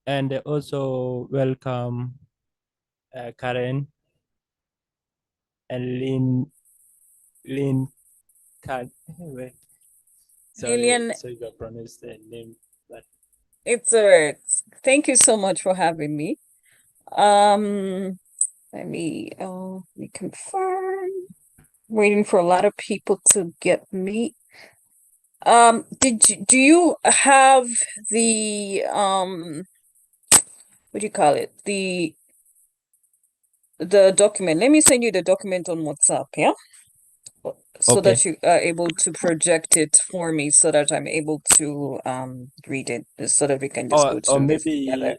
And also welcome Karen and Lynn Can. Wait, Lillian, sorry if I pronounced the name, but it's all right. Thank you so much for having me. Um, let me confirm. Waiting for a lot of people to get me. Do you have the what do you call it? The document. Let me send you the document on WhatsApp, yeah? So okay. that you are able to project it for me so that I'm able to read it so that we can just go Or through this together. maybe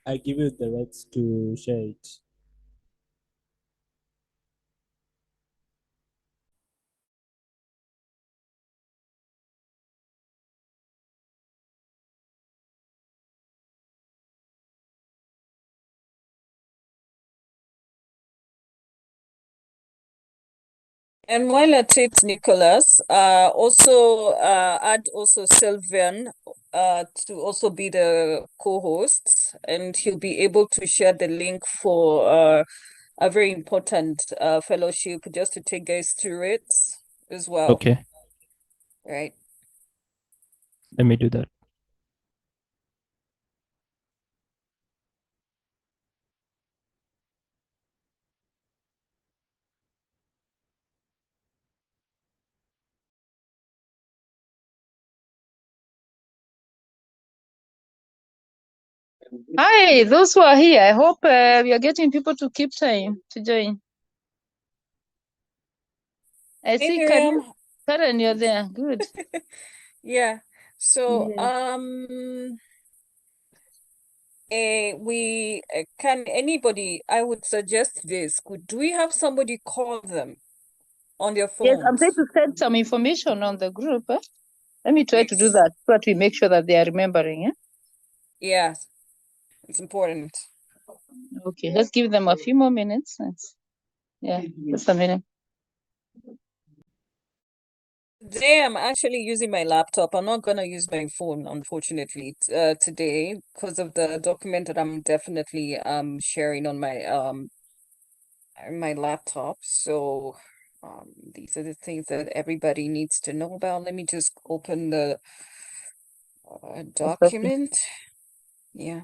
I give you the rights to share it. And while at it, Nicholas, also add also Sylvian to also be the co-host, and he'll be able to share the link for a very important fellowship just to take guys through it as well, Okay, right? let me do that. Hi, those who are here. I hope we are getting people to keep time to join. I Hey, see Miriam. Karen, you're there. Good. Yeah. So, Yeah. we can anybody, I would suggest this. Do we have somebody call them on their Yes, I'm going phones? to send some information on the group. Let me try to do Yes. that so that we make sure that they are remembering. Yes, it's important. Okay, let's give them a few more minutes. Yeah, just a minute. Today I'm actually using my laptop. I'm not gonna use my phone, unfortunately, today because of the document that I'm definitely sharing on my laptop. So these are the things that everybody needs to know about. Let me just open the That's okay. document. Yeah.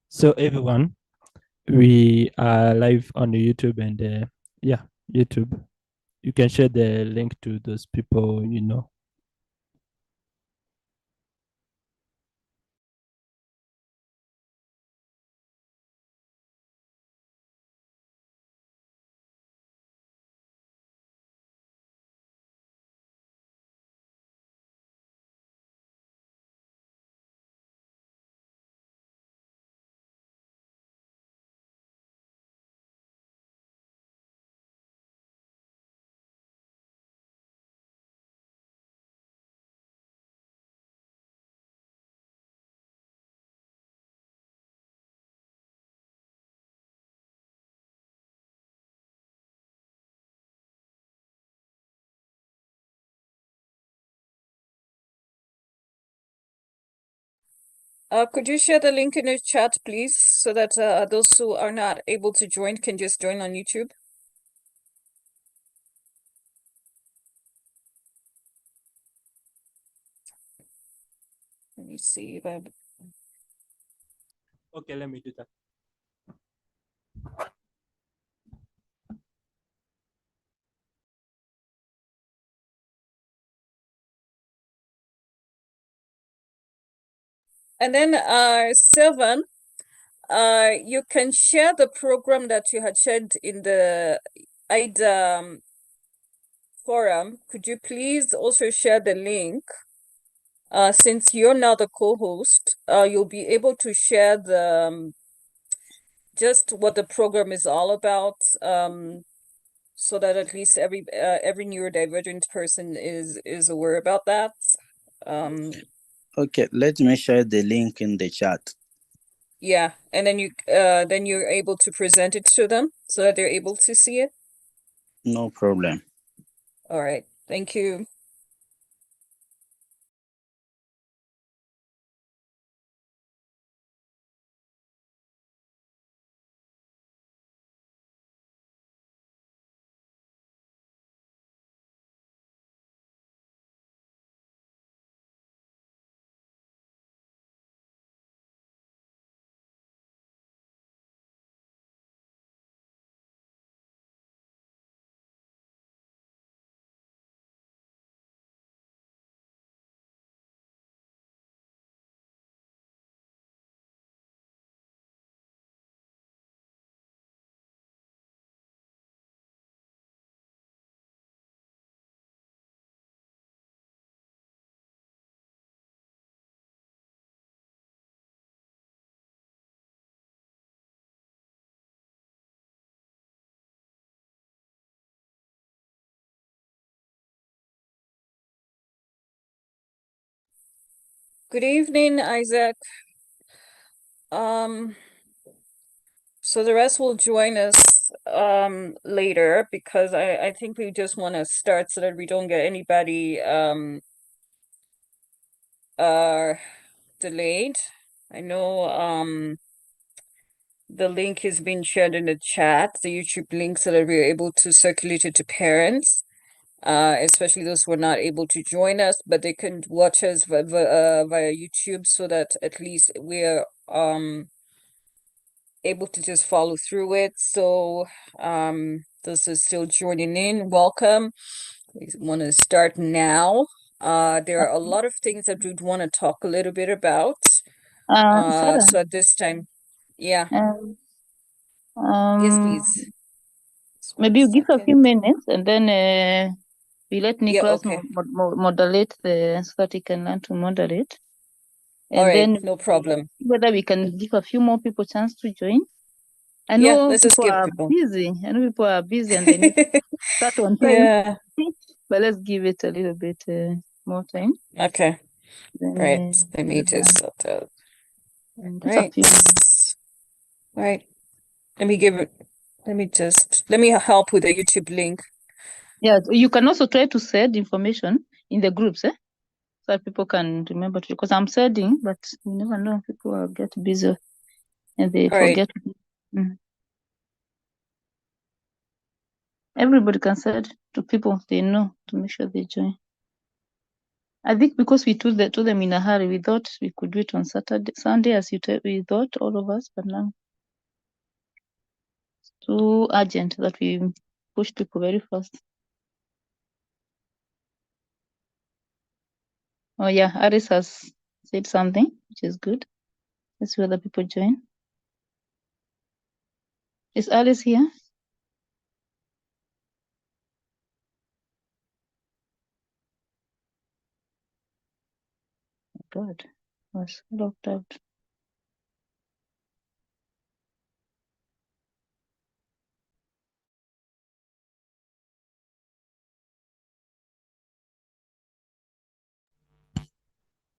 So everyone, we are live on the YouTube and yeah, YouTube. You can share the link to those people, you know. Could you share the link in the chat, please, so that those who are not able to join can just join on YouTube? Let me see if I. Okay, let me do that. And then, Sylvan, you can share the program that you had shared in the IDA forum. Could you please also share the link? Since you're now the co-host, you'll be able to share the just what the program is all about, so that at least every neurodivergent person is aware about that. Okay, let me share the link in the chat. Yeah, and then you're able to present it to them so that they're able to see it. No problem. All right, thank you. Good evening, Isaac. So the rest will join us later, because I think we just want to start so that we don't get anybody delayed. I know the link has been shared in the chat, the YouTube link, so that we're able to circulate it to parents, especially those who are not able to join us, but they can watch us via YouTube, so that at least we're able to just follow through it. So those are still joining in, welcome. We want to start now. There are a lot of things that we'd want to talk a little bit about. Sarah, So at this time, yeah, yes, please. Just maybe you give a few second. minutes and then we let Yeah, Nicholas okay. moderate so that he can learn to moderate. All And right, then no problem. whether we can give a few more people chance to join. I Yeah, know let's just people give are people. busy. I know people are busy and they need to start on time. Yeah, But let's give it a little bit more time. okay. Then, Right, let me just sort out. just a Right. few. Right. Let me help with the YouTube link. Yeah, you can also try to send information in the groups, so that people can remember to, because I'm sending, but you never know, people will get busy and they All right. forget. Everybody can send to people they know to make sure they join. I think because we told them in a hurry, we thought we could do it on Sunday, as we thought, all of us, but now it's too urgent that we push people very fast. Oh yeah, Aris has said something, which is good. Let's see whether people join. Is Alice here? Oh God, I was locked out.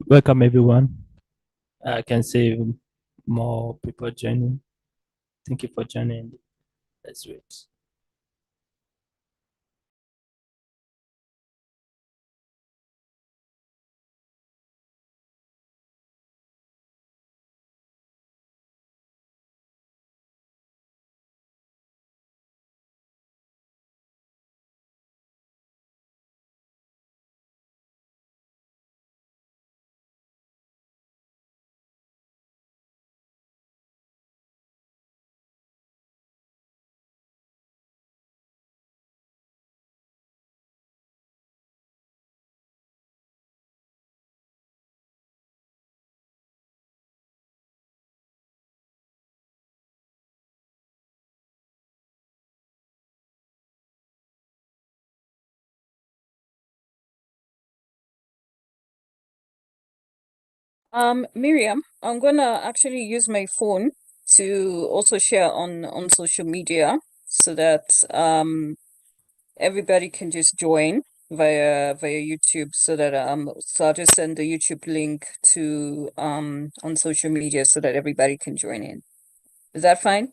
Welcome, everyone. I can see more people joining. Thank you for joining. Let's wait. Miriam, I'm gonna actually use my phone to also share on social media so that everybody can just join via YouTube so that so I'll just send the YouTube link to on social media so that everybody can join in. Is that fine?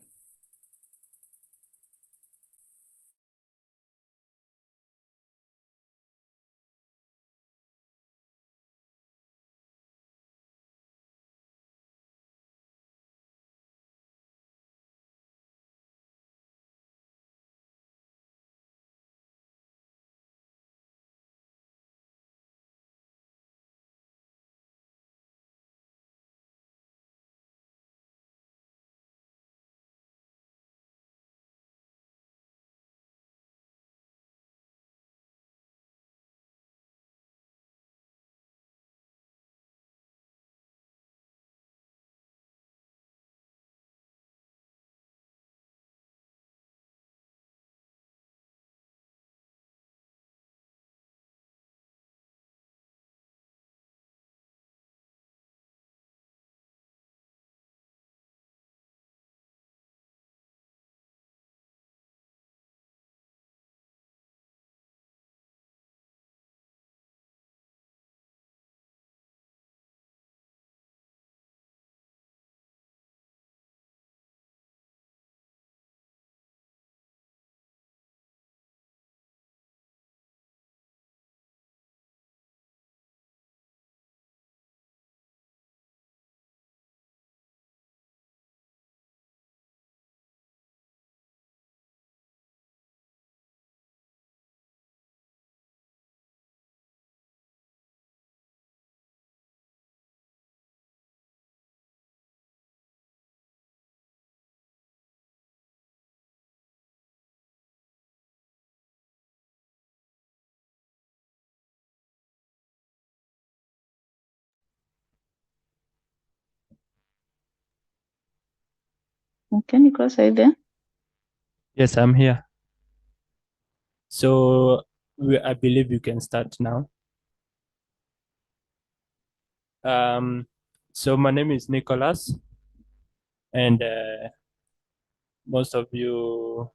Okay, Nicholas, are you there? Yes, I'm here. So I believe you can start now. So my name is Nicholas, and most of you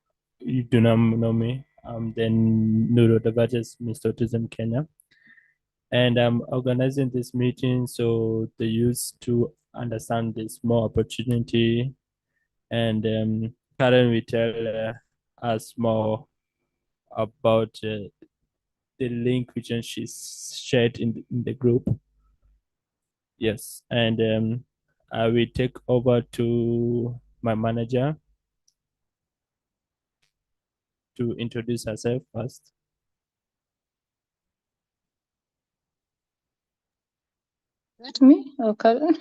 do not know me. I'm the Neurodivergent Mr. Autism Kenya, and I'm organizing this meeting so the youth to understand this more opportunity, and Karen will tell us more about the link which she's shared in the group. Yes, and I will take over to my manager to introduce herself first. That me? Oh, Karen.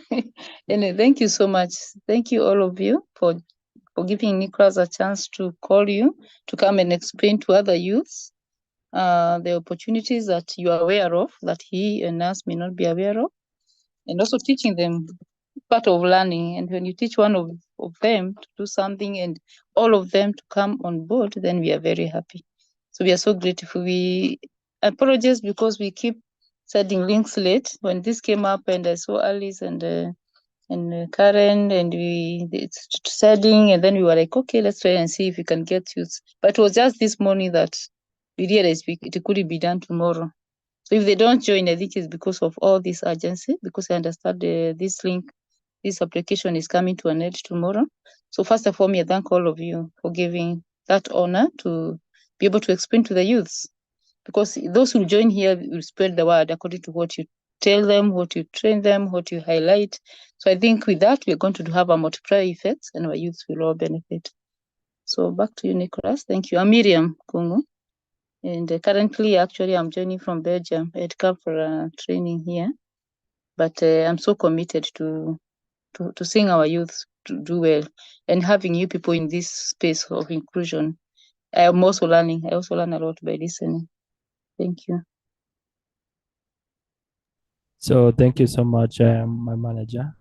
Anyway, thank you so much. Thank you all of you for giving Nicholas a chance to call you to come and explain to other youths the opportunities that you are aware of that he and us may not be aware of, and also teaching them part of learning. And when you teach one of them to do something and all of them to come on board, then we are very happy. So we are so grateful. We apologize because we keep sending links late. When this came up and I saw Alice and Karen and it's sending, and then we were like, okay, let's try and see if we can get you. But it was just this morning that we realized it couldn't be done tomorrow. So if they don't join, I think it's because of all this urgency, because I understand this application is coming to an end tomorrow. So first of all, I thank all of you for giving that honor to be able to explain to the youths, because those who join here will spread the word according to what you tell them, what you train them, what you highlight. So I think with that, we're going to have a multiplier effect and our youths will all benefit. So back to you, Nicholas. Thank you. I'm Miriam Kungu. And currently, actually, I'm joining from Belgium. I had come for a training here, but I'm so committed to seeing our youth to do well and having you people in this space of inclusion. I am also learning. I also learn a lot by listening. Thank you. So thank you so much, my manager.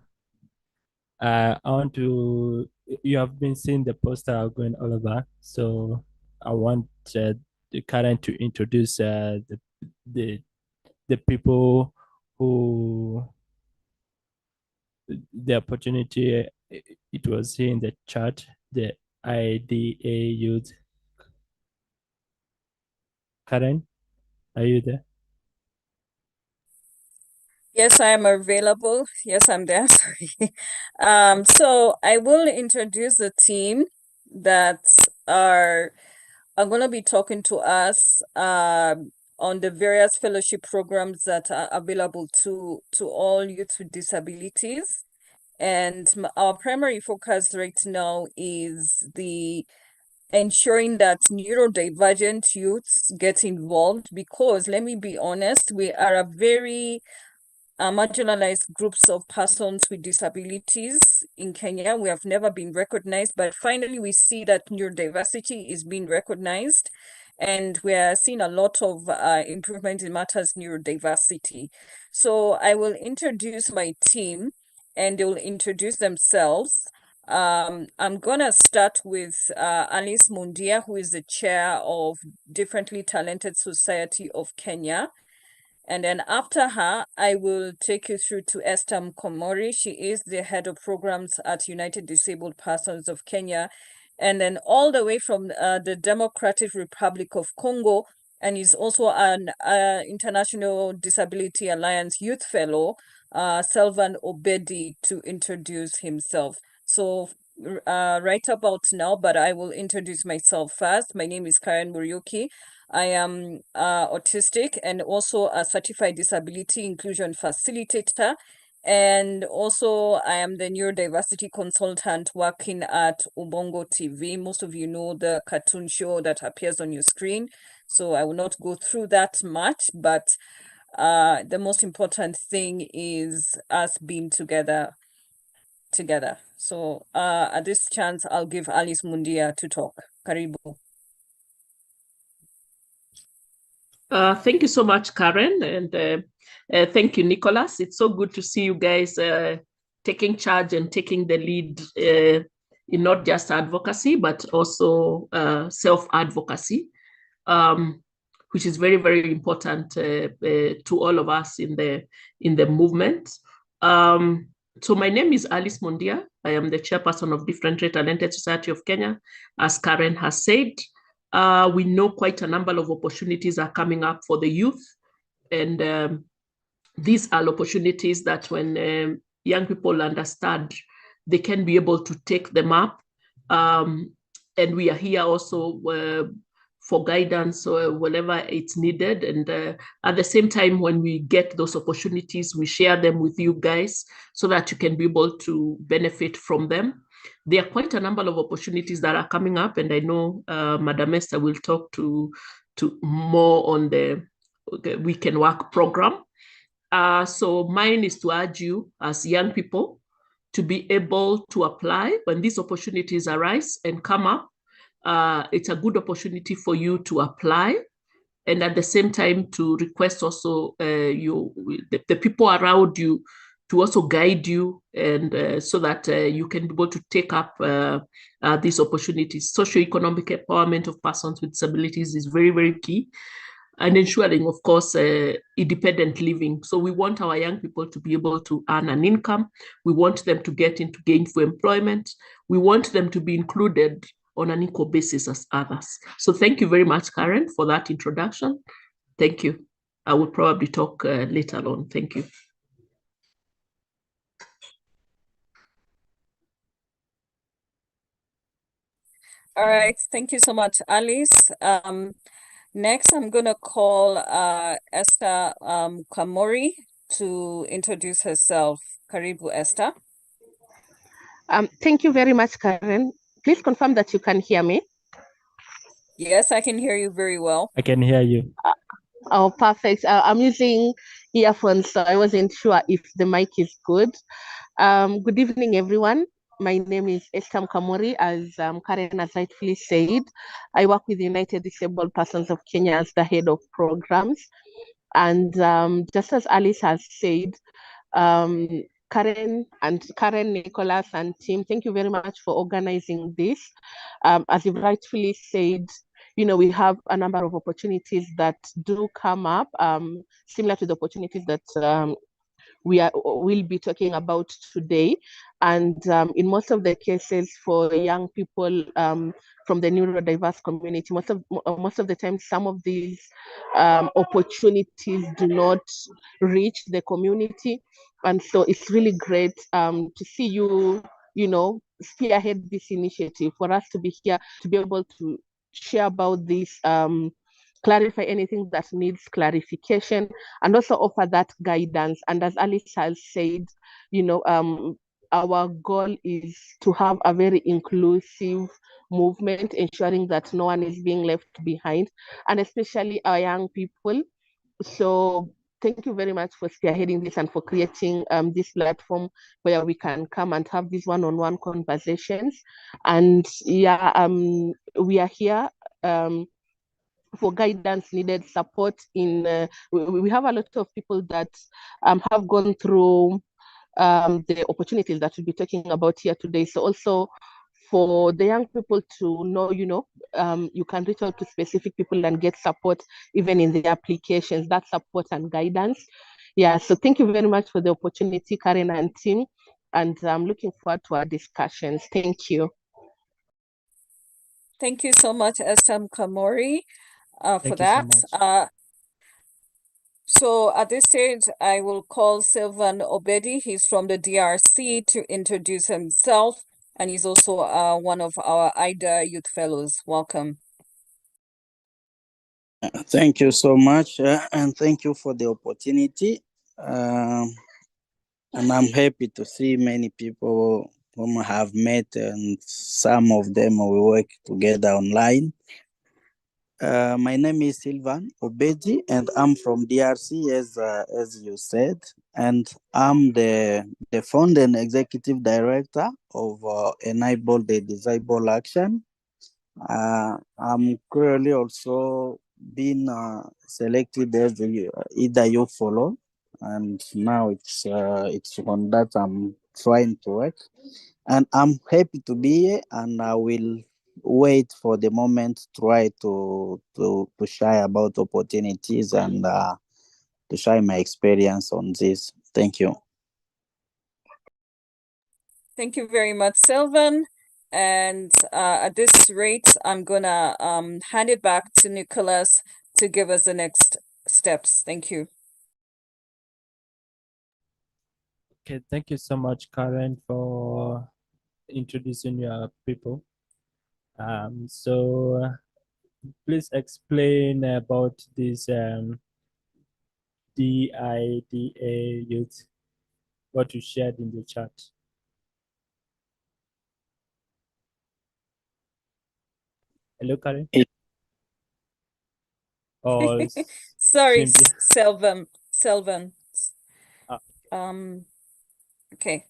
I want to. You have been seeing the poster going all over, so I want the Karen to introduce the the people who the opportunity, it was here in the chat, the IDA youth. Karen, are you there? Yes, I am available. Yes, I'm there. Sorry. So I will introduce the team that are going to be talking to us on the various fellowship programs that are available to all youth with disabilities. And our primary focus right now is the ensuring that neurodivergent youths get involved, because let me be honest, we are a very marginalized groups of persons with disabilities in Kenya. We have never been recognized, but finally we see that neurodiversity is being recognized, and we are seeing a lot of improvement in matters neurodiversity. So I will introduce my team and they will introduce themselves. I'm gonna start with Alice Mundia, who is the chair of Differently Talented Society of Kenya. And then after her, I will take you through to Esther Mkomori. She is the head of programs at United Disabled Persons of Kenya. And then all the way from the Democratic Republic of Congo, and is also an International Disability Alliance Youth Fellow, Selvan Obedi, to introduce himself. So right about now, but I will introduce myself first. My name is Karen Muriuki. I am autistic and also a certified disability inclusion facilitator. And also I am the neurodiversity consultant working at Ubongo TV. Most of you know the cartoon show that appears on your screen. So I will not go through that much, but the most important thing is us being together. So at this chance, I'll give Alice Mundia to talk. Karibu. Thank you so much, Karen, and thank you, Nicholas. It's so good to see you guys taking charge and taking the lead in not just advocacy, but also self-advocacy, which is very, very important to all of us in the movement. So my name is Alice Mundia. I am the chairperson of Differently Talented Society of Kenya, as Karen has said. We know quite a number of opportunities are coming up for the youth. And these are opportunities that when young people understand, they can be able to take them up. And we are here also for guidance or whenever it's needed. And at the same time, when we get those opportunities, we share them with you guys so that you can be able to benefit from them. There are quite a number of opportunities that are coming up, and I know Madam Esther will talk to more on the weekend work program. So mine is to urge you as young people to be able to apply when these opportunities arise and come up. It's a good opportunity for you to apply, and at the same time to request also the people around you to also guide you, and so that you can be able to take up these opportunities. Socioeconomic empowerment of persons with disabilities is very, very key, and ensuring, of course, independent living. So we want our young people to be able to earn an income. We want them to get into gainful employment. We want them to be included on an equal basis as others. So thank you very much, Karen, for that introduction. Thank you. I will probably talk later on. Thank you. All right, thank you so much, Alice. Next, I'm going to call Esther Kamori to introduce herself. Karibu, Esther. Thank you very much, Karen. Please confirm that you can hear me. Yes, I can hear you very well. I can hear you. Oh, perfect. I'm using earphones, so I wasn't sure if the mic is good. Good evening, everyone. My name is Esther Mkamori, as Karen has rightfully said. I work with United Disabled Persons of Kenya as the head of programs. And just as Alice has said, Karen, Nicholas, and team, thank you very much for organizing this. As you've rightfully said, we have a number of opportunities that do come up, similar to the opportunities that will be talking about today. And in most of the cases for young people from the neurodiverse community, most of the time, some of these opportunities do not reach the community. And so it's really great to see you, spearhead this initiative, for us to be here, to be able to share about this, clarify anything that needs clarification, and also offer that guidance. And as Alice has said, our goal is to have a very inclusive movement, ensuring that no one is being left behind, and especially our young people. So thank you very much for spearheading this and for creating this platform where we can come and have these one-on-one conversations. And yeah, we are here for guidance needed, support in, we have a lot of people that have gone through the opportunities that we'll be talking about here today. So also for the young people to know, you can reach out to specific people and get support even in the applications, that support and guidance. Yeah, so thank you very much for the opportunity, Karen and team, and I'm looking forward to our discussions. Thank you. Thank you so much, Estam Kamori, for Thank you so that. much. So at this stage, I will call Sylvan Obedi. He's from the DRC to introduce himself, and he's also one of our IDA Youth Fellows. Welcome. Thank you so much, and thank you for the opportunity. And I'm happy to see many people whom I have met, and some of them we work together online. My name is Sylvan Obedi, and I'm from DRC, as you said, and I'm the founder and executive director of Enable the Disable Action. I'm currently also being selected as the either you follow, and now it's on that I'm trying to work, and I'm happy to be here, and I will wait for the moment to try to share about opportunities and to share my experience on this. Thank you. Thank you very much, Sylvan. And at this rate, I'm gonna hand it back to Nicholas to give us the next steps. Thank you. Okay, thank you so much, Karen, for introducing your people. So please explain about this DIDA youth, what you shared in the chat. Hello, Karen? Or Sorry, Cynthia? Sylvan. Ah. Okay.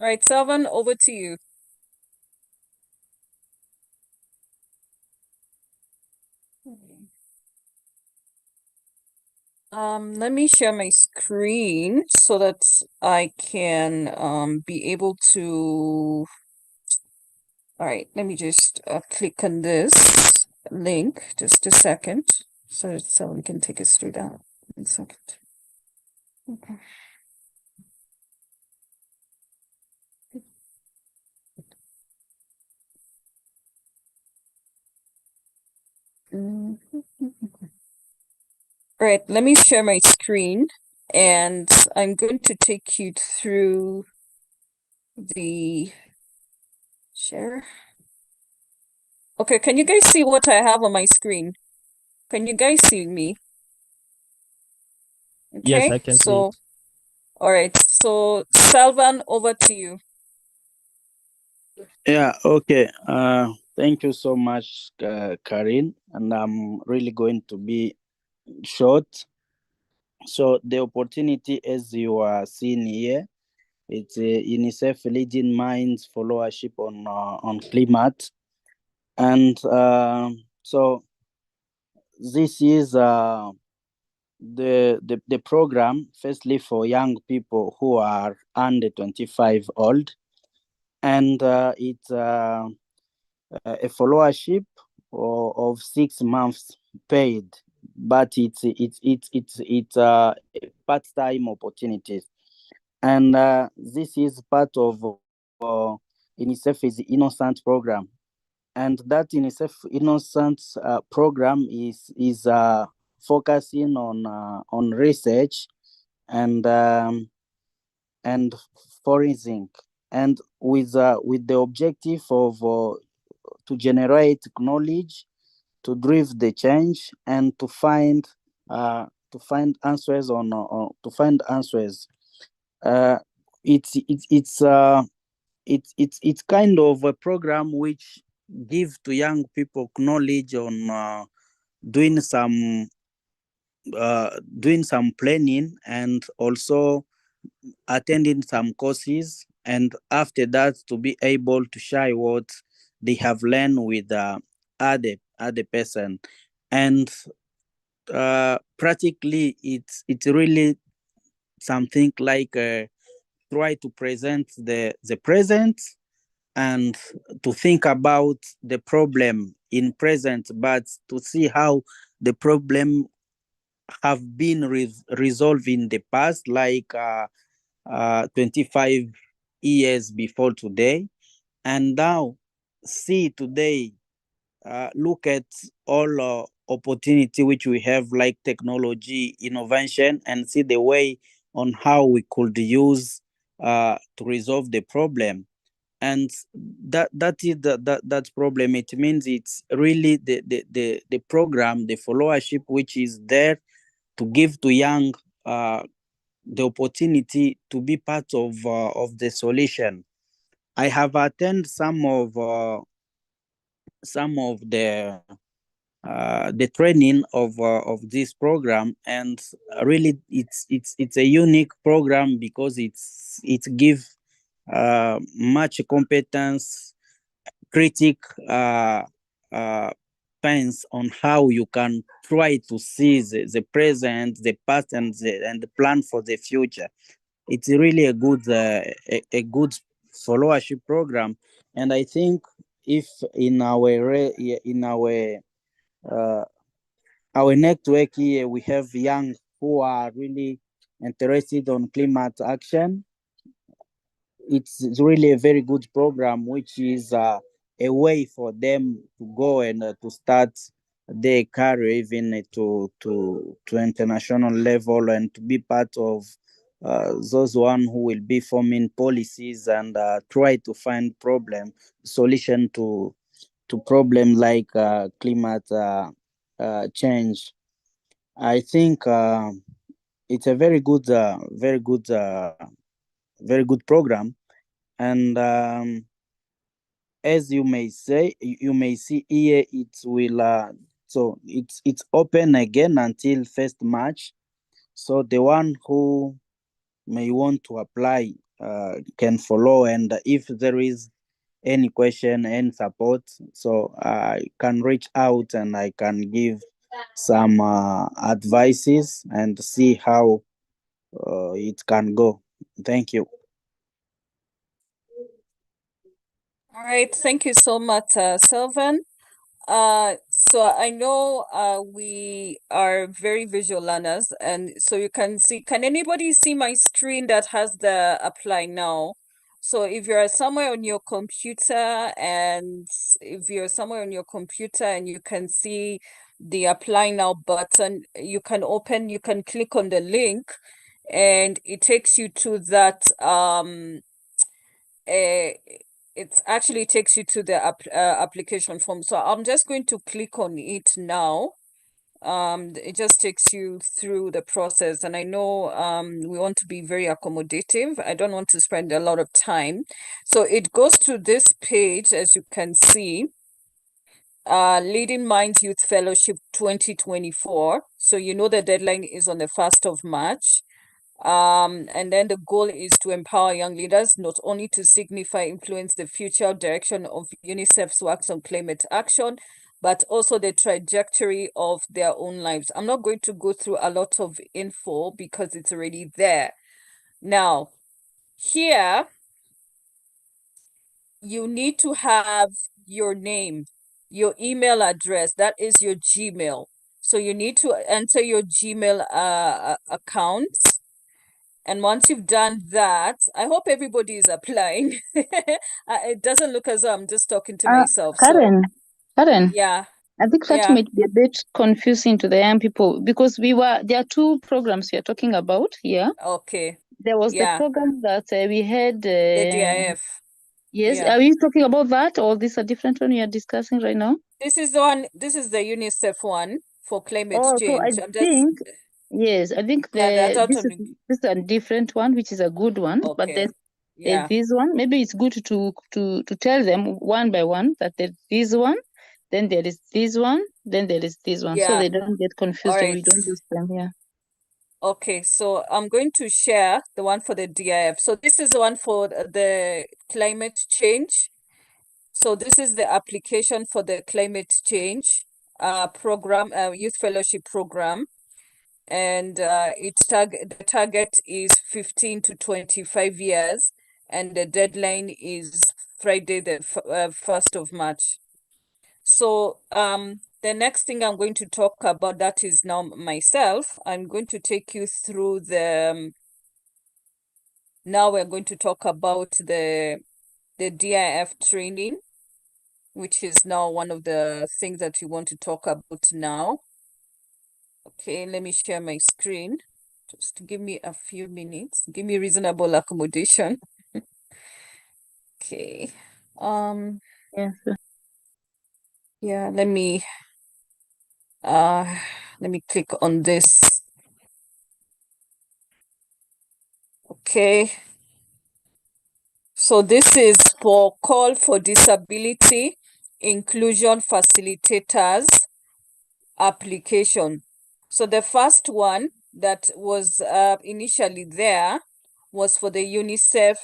All right, Sylvan, over to you. Let me share my screen so that I can be able to. All right, let me just click on this link, just a second, so we can take us through that. 1 second. Okay. All right, let me share my screen, and I'm going to take you through the share. Okay, can you guys see what I have on my screen? Can you guys see me? Okay, yes, I can see it. All right, so Sylvan, over to you. Yeah, okay. Thank you so much, Karin, and I'm really going to be short. So the opportunity, as you are seeing here, it's UNICEF Leading Minds followership on climate, and so this is the program. Firstly, for young people who are under 25 old, and it's a followership of 6 months paid but it's part-time opportunities. And this is part of UNICEF is Innocent program, and that UNICEF Innocent program is focusing on research and and forensic, and with the objective of to generate knowledge, to drive the change, and to find answers to find answers. Uh, it's kind of a program which give to young people knowledge on doing some planning, and also attending some courses, and after that to be able to share what they have learned with other person. And practically it's really something like try to present the present, and to think about the problem in present, but to see how the problem have been resolved in the past, like 25 years before today. And now see today, look at all opportunity which we have, like technology innovation, and see the way on how we could use to resolve the problem. And that is that problem. It means it's really the program, the followership, which is there to give to young the opportunity to be part of the solution. I have attended some of the training of this program, and really it's a unique program because it gives much competence, critic uh, uh, pens on how you can try to see the present, the past, and the plan for the future. It's really a good followership program. And I think if in uh, our network here we have young who are really interested on climate action, it's really a very good program, which is a way for them to go and to start their career, even to international level, and to be part of those one who will be forming policies, and try to find problem solution to problem like climate change. I think it's a very good program. And as you may say, you may see here, it will so it's open again until 1st March. So the one who may want to apply can follow, and if there is any question and support, so I can reach out and I can give some advices and see how it can go. Thank you. All right, thank you so much, Sylvan. So I know we are very visual learners, and so you can see, can anybody see my screen that has the apply now? So if you're somewhere on your computer, and you can see the apply now button, you can click on the link, and it takes you to that it actually takes you to the application form. So I'm just going to click on it now. It just takes you through the process, and I know we want to be very accommodative. I don't want to spend a lot of time. So it goes to this page, as you can see, Leading Minds Youth Fellowship 2024. So you know the deadline is on the 1st of March. And then the goal is to empower young leaders not only to signify influence the future direction of UNICEF's works on climate action, but also the trajectory of their own lives. I'm not going to go through a lot of info because it's already there. Now, here, you need to have your name, your email address, that is your Gmail. So you need to enter your Gmail account. And once you've done that, I hope everybody is applying. It doesn't look as though I'm just talking to myself. Karen, Karen, Yeah, I think that yeah. might be a bit confusing to the young people because there are two programs we are talking about here. Okay. There was the Yeah, program that we had. the DIF. Yes, Yeah. are we talking about that or this a different one we are discussing right now? This is the one, this is the UNICEF one for climate Oh, so I change. I'm just, think, yes, I think yeah, they're this is totally, this is a different one, which is a good one. But okay. there's Yeah, this one. Maybe it's good to tell them one by one that there's this one, then there is this one, then there is this one, so yeah. they don't get confused All or we right. don't lose them. Yeah. Okay, so I'm going to share the one for the DIF. So this is the one for the climate change. So this is the application for the climate change program, youth fellowship program. And the target is 15 to 25 years, and the deadline is Friday, the 1st of March. So the next thing I'm going to talk about, that is now myself. I'm going to take you through the now we're going to talk about the DIF training, which is now one of the things that you want to talk about now. Okay, let me share my screen. Just give me a few minutes. Give me reasonable accommodation. Okay. Yeah. Yeah, let me click on this. Okay. So this is for call for disability inclusion facilitators application. So the first one that was initially there was for the UNICEF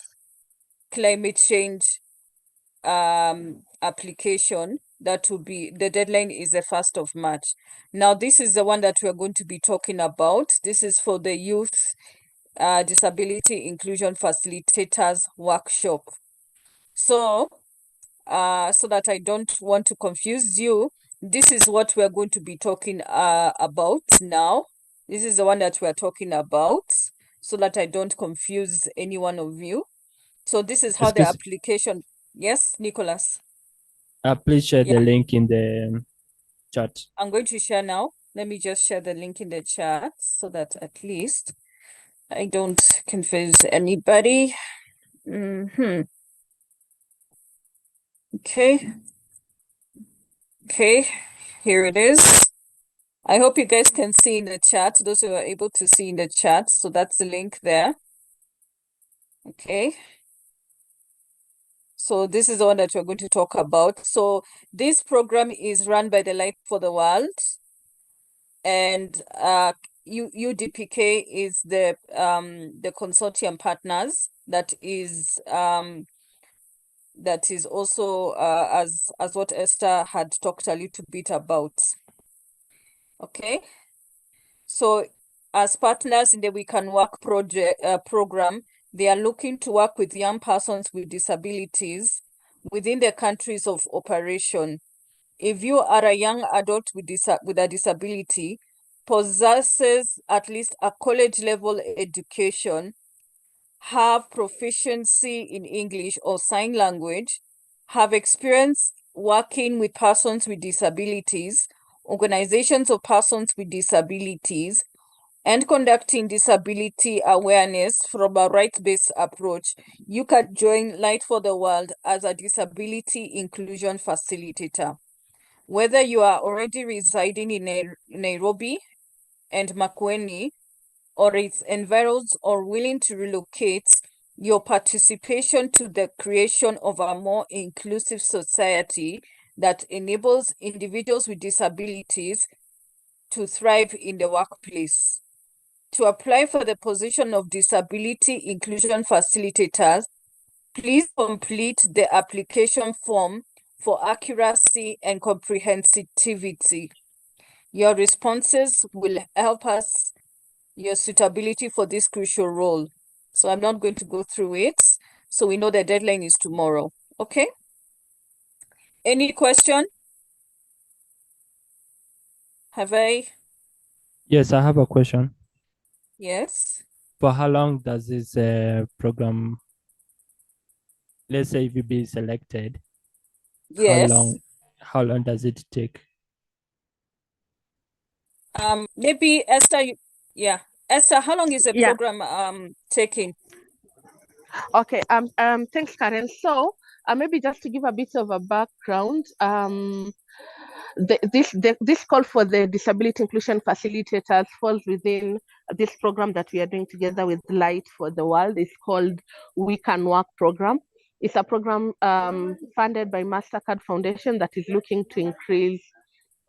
climate change application. That will be, the deadline is the 1st of March. Now this is the one that we're going to be talking about. This is for the youth disability inclusion facilitators workshop. So so that I don't want to confuse you, this is what we're going to be talking about now. This is the one that we're talking about, so that I don't confuse any one of you. So this is how the Excuse, application. Yes, Nicholas. please share Yeah, the link in the chat. I'm going to share now. Let me just share the link in the chat so that at least I don't confuse anybody. Okay. Okay, here it is. I hope you guys can see in the chat, those who are able to see in the chat. So that's the link there. Okay. So this is the one that we're going to talk about. So this program is run by the Light for the World, and UDPK is the consortium partners that is also as what Esther had talked a little bit about. Okay. So as partners in the We Can Work program, they are looking to work with young persons with disabilities within the countries of operation. If you are a young adult with a disability, possesses at least a college level education, have proficiency in English or sign language, have experience working with persons with disabilities, organizations of persons with disabilities, and conducting disability awareness from a right-based approach, you can join Light for the World as a disability inclusion facilitator. Whether you are already residing in Nairobi and Makueni or its environs or willing to relocate, your participation to the creation of a more inclusive society that enables individuals with disabilities to thrive in the workplace. To apply for the position of disability inclusion facilitators, please complete the application form for accuracy and comprehensivity. Your responses will help us your suitability for this crucial role. So I'm not going to go through it. So we know the deadline is tomorrow. Okay. Any question? Have I Yes, I have a question. Yes. For how long does this program, let's say if you be selected, Yes. how long does it take? Maybe Esther, yeah. Esther, how long is the Yeah. program taking? Okay. Thanks, Karen. So, maybe just to give a bit of a background, this call for the disability inclusion facilitators falls within this program that we are doing together with Light for the World. It's called We Can Work program. It's a program funded by Mastercard Foundation that is looking to increase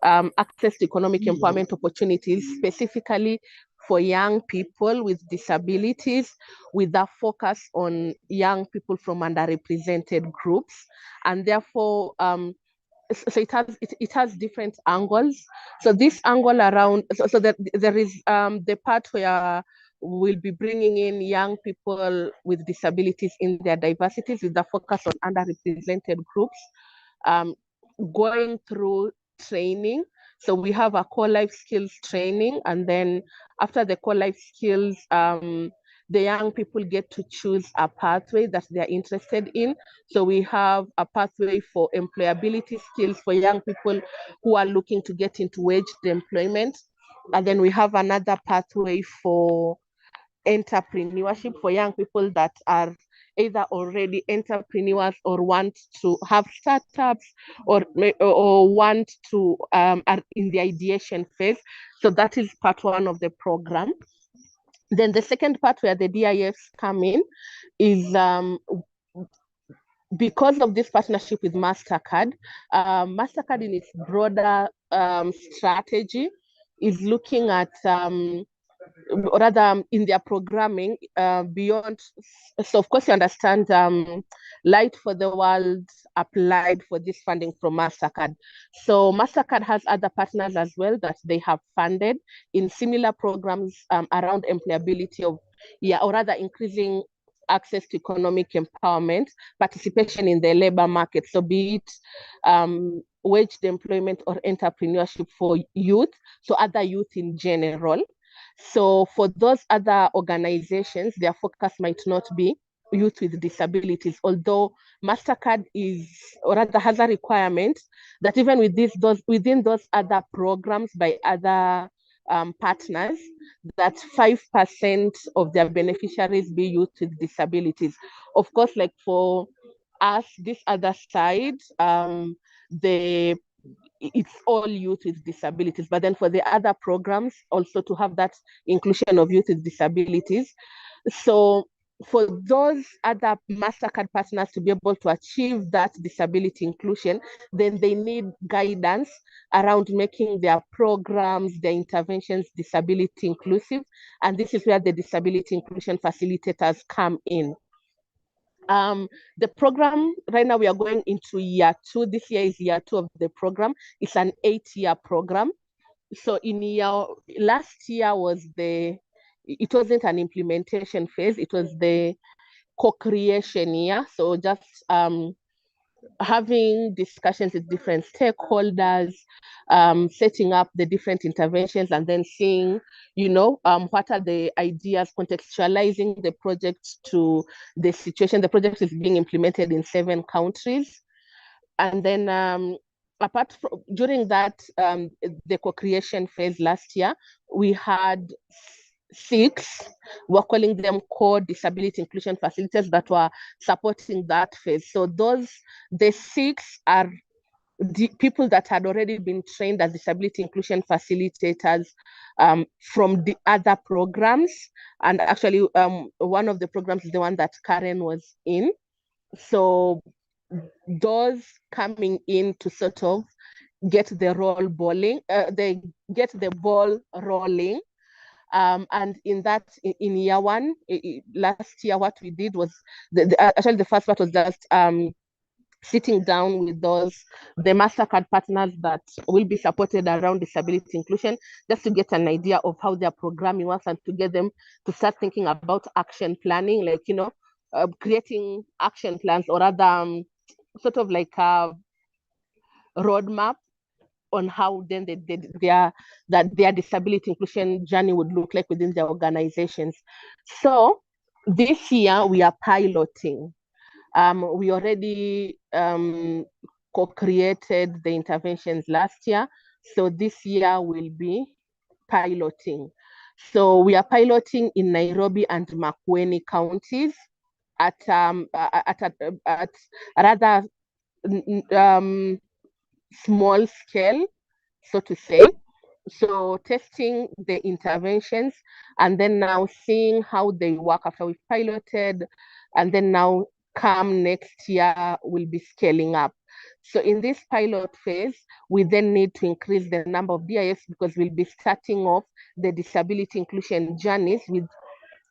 access to economic empowerment opportunities, specifically for young people with disabilities, with a focus on young people from underrepresented groups. And therefore, so it has different angles. So this angle around, so that there is the part where we'll be bringing in young people with disabilities in their diversities with the focus on underrepresented groups, going through training. So we have a core life skills training, and then after the core life skills, the young people get to choose a pathway that they're interested in. So we have a pathway for employability skills for young people who are looking to get into waged employment. And then we have another pathway for entrepreneurship for young people that are either already entrepreneurs or want to have startups or want to are in the ideation phase. So that is part one of the program. Then the second part where the DIFs come in is because of this partnership with MasterCard, MasterCard in its broader strategy is looking at rather in their programming beyond. So of course you understand Light for the World applied for this funding from MasterCard. So MasterCard has other partners as well that they have funded in similar programs around employability of, or rather increasing access to economic empowerment, participation in the labor market. So be it waged employment or entrepreneurship for youth, so other youth in general. So for those other organizations, their focus might not be youth with disabilities, although MasterCard is, or rather has a requirement that even with within those other programs by other partners, that 5% of their beneficiaries be youth with disabilities. Of course, like for us, this other side, it's all youth with disabilities. But then for the other programs, also to have that inclusion of youth with disabilities. So for those other MasterCard partners to be able to achieve that disability inclusion, then they need guidance around making their programs, their interventions disability inclusive. And this is where the disability inclusion facilitators come in. The program, right now we are going into year 2. This year is year 2 of the program. It's an 8-year program. So last year it wasn't an implementation phase, it was the co-creation year. So just having discussions with different stakeholders, setting up the different interventions, and then seeing, what are the ideas, contextualizing the project to the situation. The project is being implemented in 7 countries. And then apart from during that, the co-creation phase last year, we had 6, we're calling them core disability inclusion facilitators that were supporting that phase. So the 6 are the people that had already been trained as disability inclusion facilitators from the other programs. And actually, one of the programs is the one that Karen was in. So those coming in to sort of get the they get the ball rolling. And in year 1, last year, what we did was, actually the first part was just sitting down with the MasterCard partners that will be supported around disability inclusion, just to get an idea of how their programming works and to get them to start thinking about action planning, like, creating action plans or other sort of like a roadmap on how then their disability inclusion journey would look like within their organizations. So this year we are piloting. We already co-created the interventions last year. So this year we'll be piloting. So we are piloting in Nairobi and Makueni counties at rather small scale, so to say. So testing the interventions and then now seeing how they work after we've piloted, and then now come next year we'll be scaling up. So in this pilot phase, we then need to increase the number of DIFs because we'll be starting off the disability inclusion journeys with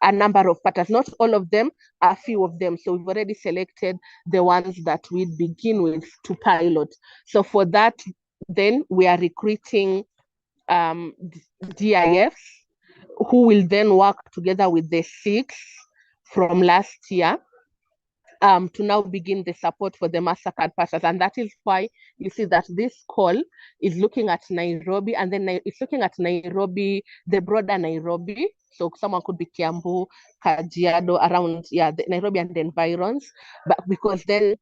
a number of partners, not all of them, a few of them. So we've already selected the ones that we begin with to pilot. So for that, then we are recruiting DIFs who will then work together with the 6 from last year to now begin the support for the MasterCard partners. And that is why you see that this call is looking at Nairobi, and then it's looking at Nairobi, the broader Nairobi. So someone could be Kiambu, Kajiado, around, Nairobi and the environs. But because then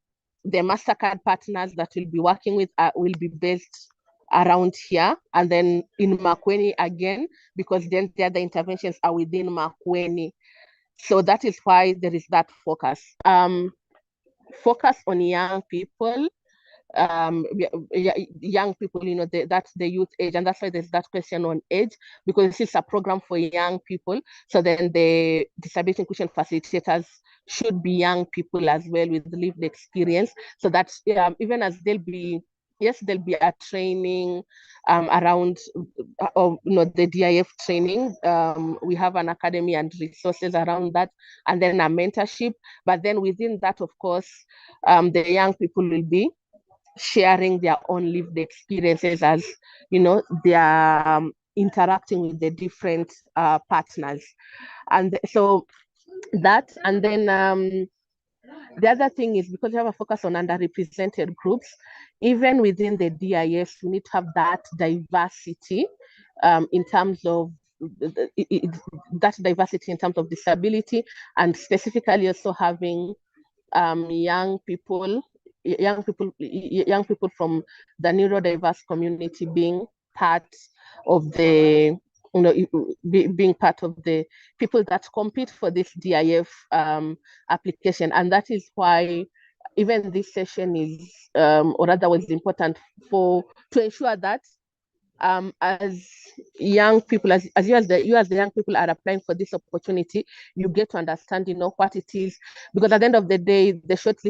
the MasterCard partners that we'll be working with will be based around here, and then in Makueni again, because then the other interventions are within Makueni. So that is why there is that focus. Focus on young people, young people, that's the youth age, and that's why there's that question on age, because it's a program for young people. So then the disability inclusion facilitators should be young people as well with lived experience. So that's even as there'll be a training around the DIF training. We have an academy and resources around that, and then a mentorship. But then within that, of course, the young people will be sharing their own lived experiences as they are interacting with the different partners. And so that, and then the other thing is, because we have a focus on underrepresented groups, even within the DIS, we need to have that diversity in terms of that diversity in terms of disability, and specifically also having young people from the neurodiverse community being part of the being part of the people that compete for this DIF application. And that is why even this session is or otherwise important to ensure that as young people, as you as the young people are applying for this opportunity, you get to understand what it is, because at the end of the day, the first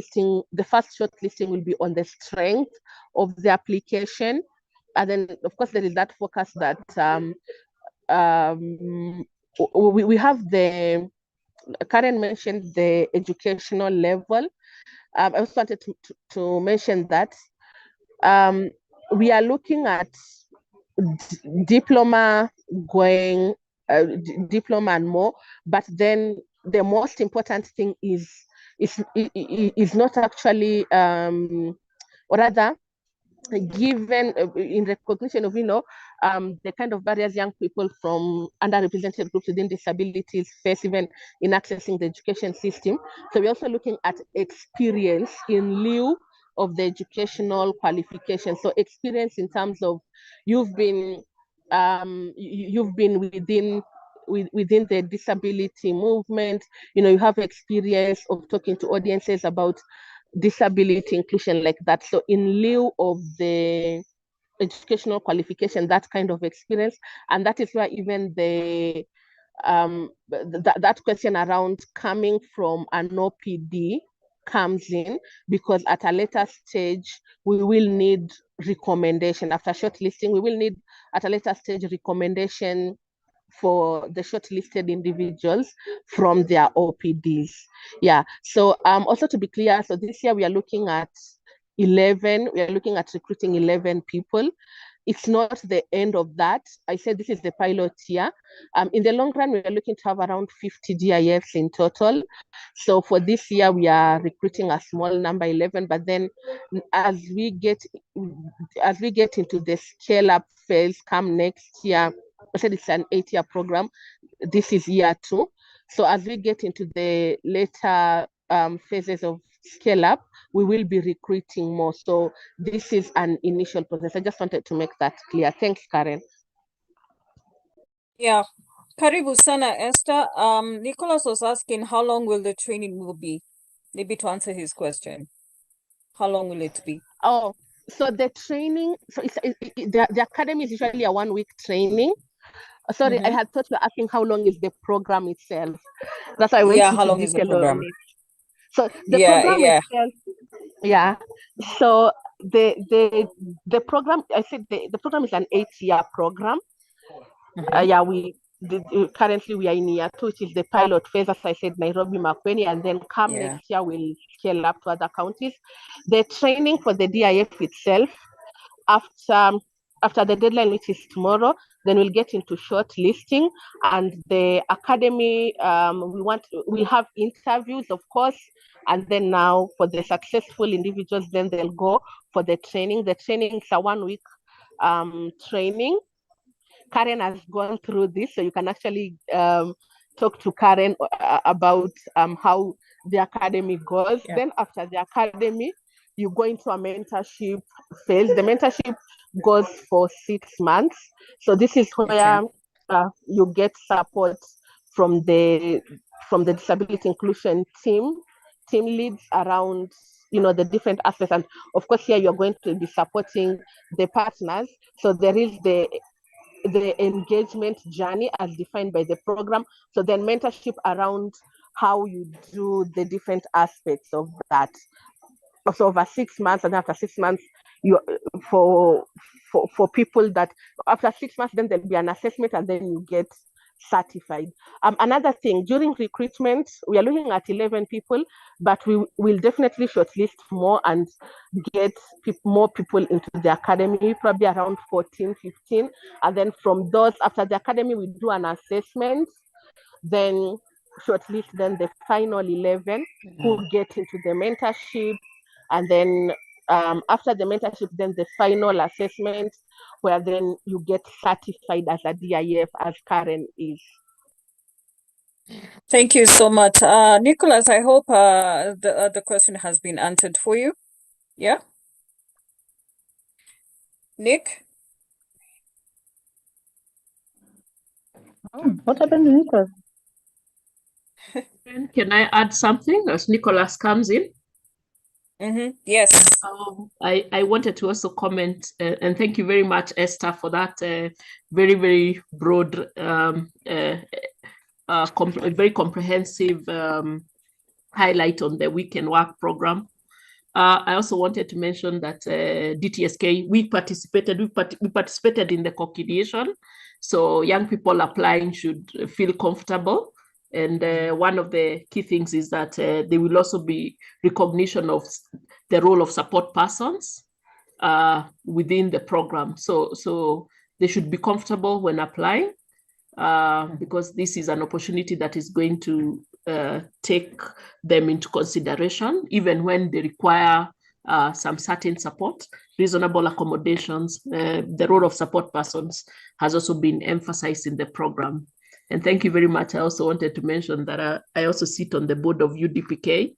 shortlisting will be on the strength of the application. And then of course there is that focus that we have the Karen mentioned the educational level. I also wanted to mention that we are looking at diploma and more, but then the most important thing is not actually or rather given in recognition of the kind of barriers young people from underrepresented groups within disabilities face even in accessing the education system. So we're also looking at experience in lieu of the educational qualification. So experience in terms of you've been within the disability movement, you have experience of talking to audiences about disability inclusion like that. So in lieu of the educational qualification, that kind of experience, and that is where even the that question around coming from an OPD comes in, because at a later stage we will need recommendation. After shortlisting, we will need at a later stage recommendation for the shortlisted individuals from their OPDs. Yeah. So also to be clear, so this year we are looking at recruiting 11 people. it's not the end of that. I said this is the pilot year. In the long run, we are looking to have around 50 DIFs in total. So for this year, we are recruiting a small number, 11. But then, as we get into the scale up phase, come next year. I said it's an 8-year program. This is year 2. So as we get into the later phases of scale up, we will be recruiting more. So this is an initial process. I just wanted to make that clear. Thanks, Karen. Yeah. Karibu sana, Esther. Nicholas was asking how long will the training will be? Maybe to answer his question. How long will it be? Oh, so the training, so the academy is usually a 1-week training. Sorry, I had thought you were asking how long is the program itself. That's why I went into how long is the detail program? on it. So the program itself, so the program, I said the program is an 8-year program. Currently we are in year 2, which is the pilot phase, as I said, Nairobi, Makueni, and then come next year we'll scale up to other counties. The training for the DIF itself, after the deadline, which is tomorrow, then we'll get into shortlisting, and the academy, we'll have interviews, of course, and then now for the successful individuals, then they'll go for the training. The training is a 1-week training. Karen has gone through this, so you can actually talk to Karen about how the academy goes. Then after the academy, you go into a mentorship phase. The mentorship goes for 6 months. So this is where you get support from the disability inclusion team leads around the different aspects. And of course, here you're going to be supporting the partners. So there is the engagement journey as defined by the program. So then mentorship around how you do the different aspects of that. So over 6 months, and after 6 months, you for people that after 6 months, then there'll be an assessment, and then you get certified. Another thing, during recruitment, we are looking at 11 people, but we will definitely shortlist more and get more people into the academy, probably around 14, 15. And then from those, after the academy, we do an assessment, then shortlist then the final 11 who get into the mentorship. And then after the mentorship, then the final assessment, where then you get certified as a DIF, as Karen is. Thank you so much. Nicholas, I hope the question has been answered for you. Yeah? Nick? Oh, what happened to Nicholas? Can I add something as Nicholas comes in? Yes. I wanted to also comment, and thank you very much, Esther, for that very, very broad, very comprehensive highlight on the weekend work program. I also wanted to mention that DTSK, we participated in the co-creation. So young people applying should feel comfortable. And one of the key things is that there will also be recognition of the role of support persons within the program. So they should be comfortable when applying because this is an opportunity that is going to take them into consideration, even when they require some certain support, reasonable accommodations. The role of support persons has also been emphasized in the program. And thank you very much. I also wanted to mention that I also sit on the board of UDPK.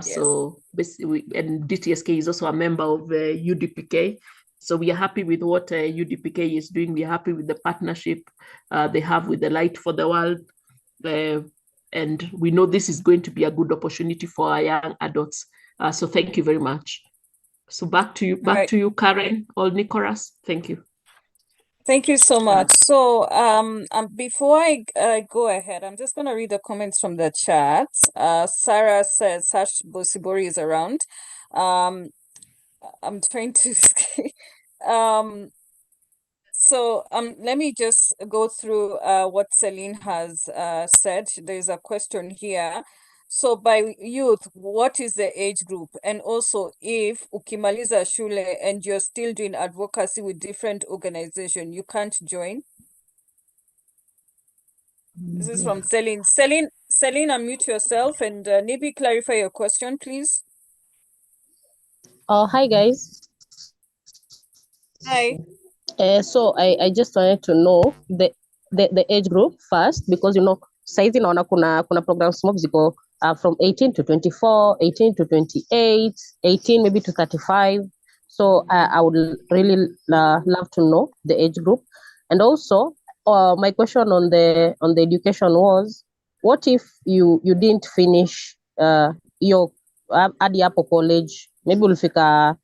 So basically, and DTSK is also a member of UDPK. So we are happy with what UDPK is doing. We are happy with the partnership they have with the Light for the World. And we know this is going to be a good opportunity for our young adults. So thank you very much. So back to you, Karen or Nicholas. Thank you. Thank you so much. So before I go ahead, I'm just going to read the comments from the chat. Sarah says Sash Bosibori is around. I'm trying to so let me just go through what Celine has said. There's a question here. So by youth, what is the age group? And also, if ukimaliza shule and you're still doing advocacy with different organization, you can't join. This is from Celine. Celine, unmute yourself and maybe clarify your question, please. Oh, hi guys. Hi. So I just wanted to know the age group first, because saizi naona kuna programs mob ziko from 18 to 24, 18 to 28, 18 maybe to 35. So I would really love to know the age group. And also, my question on the education was, what if you didn't finish your hadi hapo college, maybe ulifika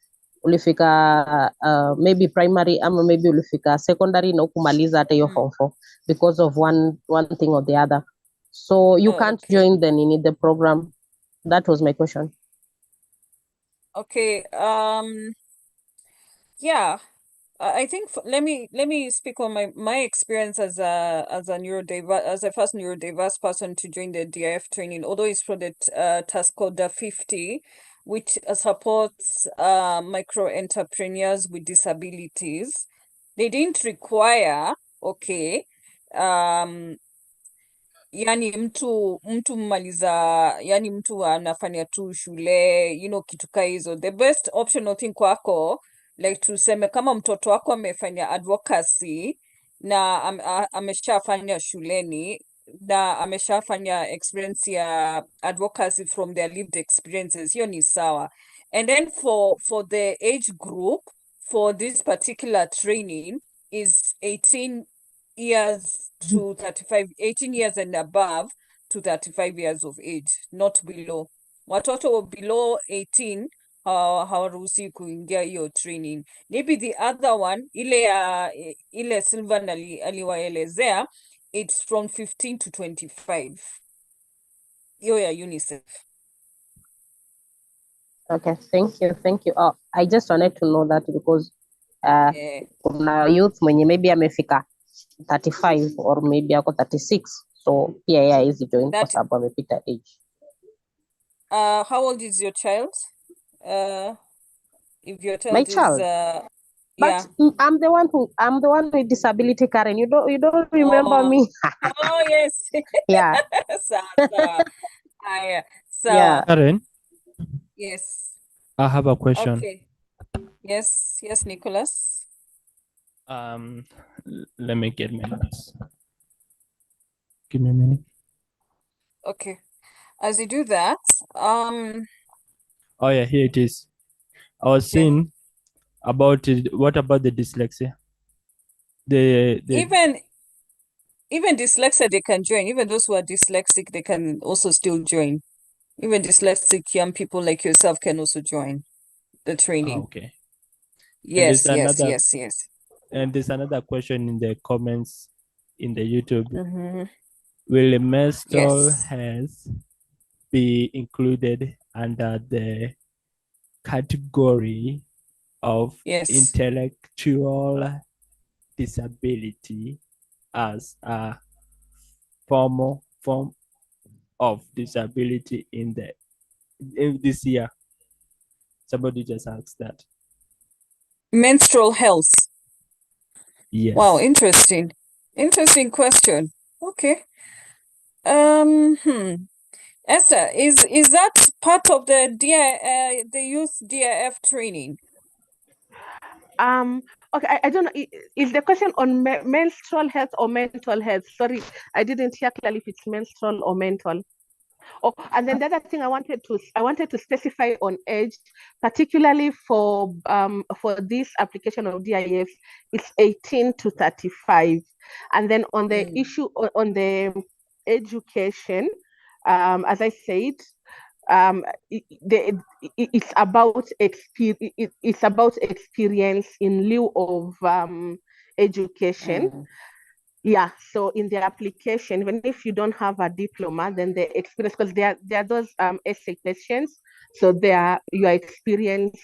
maybe primary ama maybe ulifika secondary na ukumaliza hata hiyo form 4 because of one thing or the other, so you can't Okay. join the program. That was my question. Okay. Yeah. I think let me speak on my experience as a neurodiverse, as a first neurodiverse person to join the DIF training. Although it's for the task called the 50, which supports micro entrepreneurs with disabilities. They didn't require, okay, yani mtu mmaliza, yani mtu anafanya tu shule, kitu ka hizo. The best option I think kwako, like tuseme kama mtoto wako amefanya advocacy na ameshafanya shuleni na ameshafanya experience ya advocacy from their lived experiences, hiyo ni sawa. And then for the age group for this particular training is 18 years to 35, 18 years and above to 35 years of age, not below. Watoto below 18 hawaruhusi kuingia hiyo training. Maybe the other one, ile Sylvan aliwaelezea, it's from 15 to 25. Hiyo ya UNICEF. Okay, thank you. I just wanted to know that because kuna youth mwenye maybe amefika 35 or maybe ako 36, so pia yeye hawezi join kwa sababu amepita age. How old is your child? If your child My is child? yeah. But I'm the one with disability, Karen. You don't remember me? Oh yes. Yeah. Sawa. Haya. Sawa. Yeah. Karen, Yes. I have a question. Okay. Yes, Nicholas. Let me get my notes. Give me a minute. Okay. As you do that, Oh yeah, here it is. I was saying about it. What about the dyslexia? The even dyslexia they can join. Even those who are dyslexic, they can also still join. Even dyslexic young people like yourself can also join the training. okay. Yes. And there's another question in the comments in the YouTube. Mm-hmm. Will mental Yes. health be included under the category of intellectual disability as a form of disability in this year? Somebody just asked that. Menstrual health. Yes. Wow, interesting question. Okay. Esther, is that part of the the youth DIF training? Okay, I don't know. Is the question on menstrual health or mental health? Sorry, I didn't hear clearly if it's menstrual or mental. Oh, and then the other thing I wanted to specify on age, particularly for this application of DIF, it's 18 to 35. And then on the issue on the education, as I said, it's about experience in lieu of education. Yeah, so in the application, even if you don't have a diploma, then the experience, because there are those essay questions, so your experience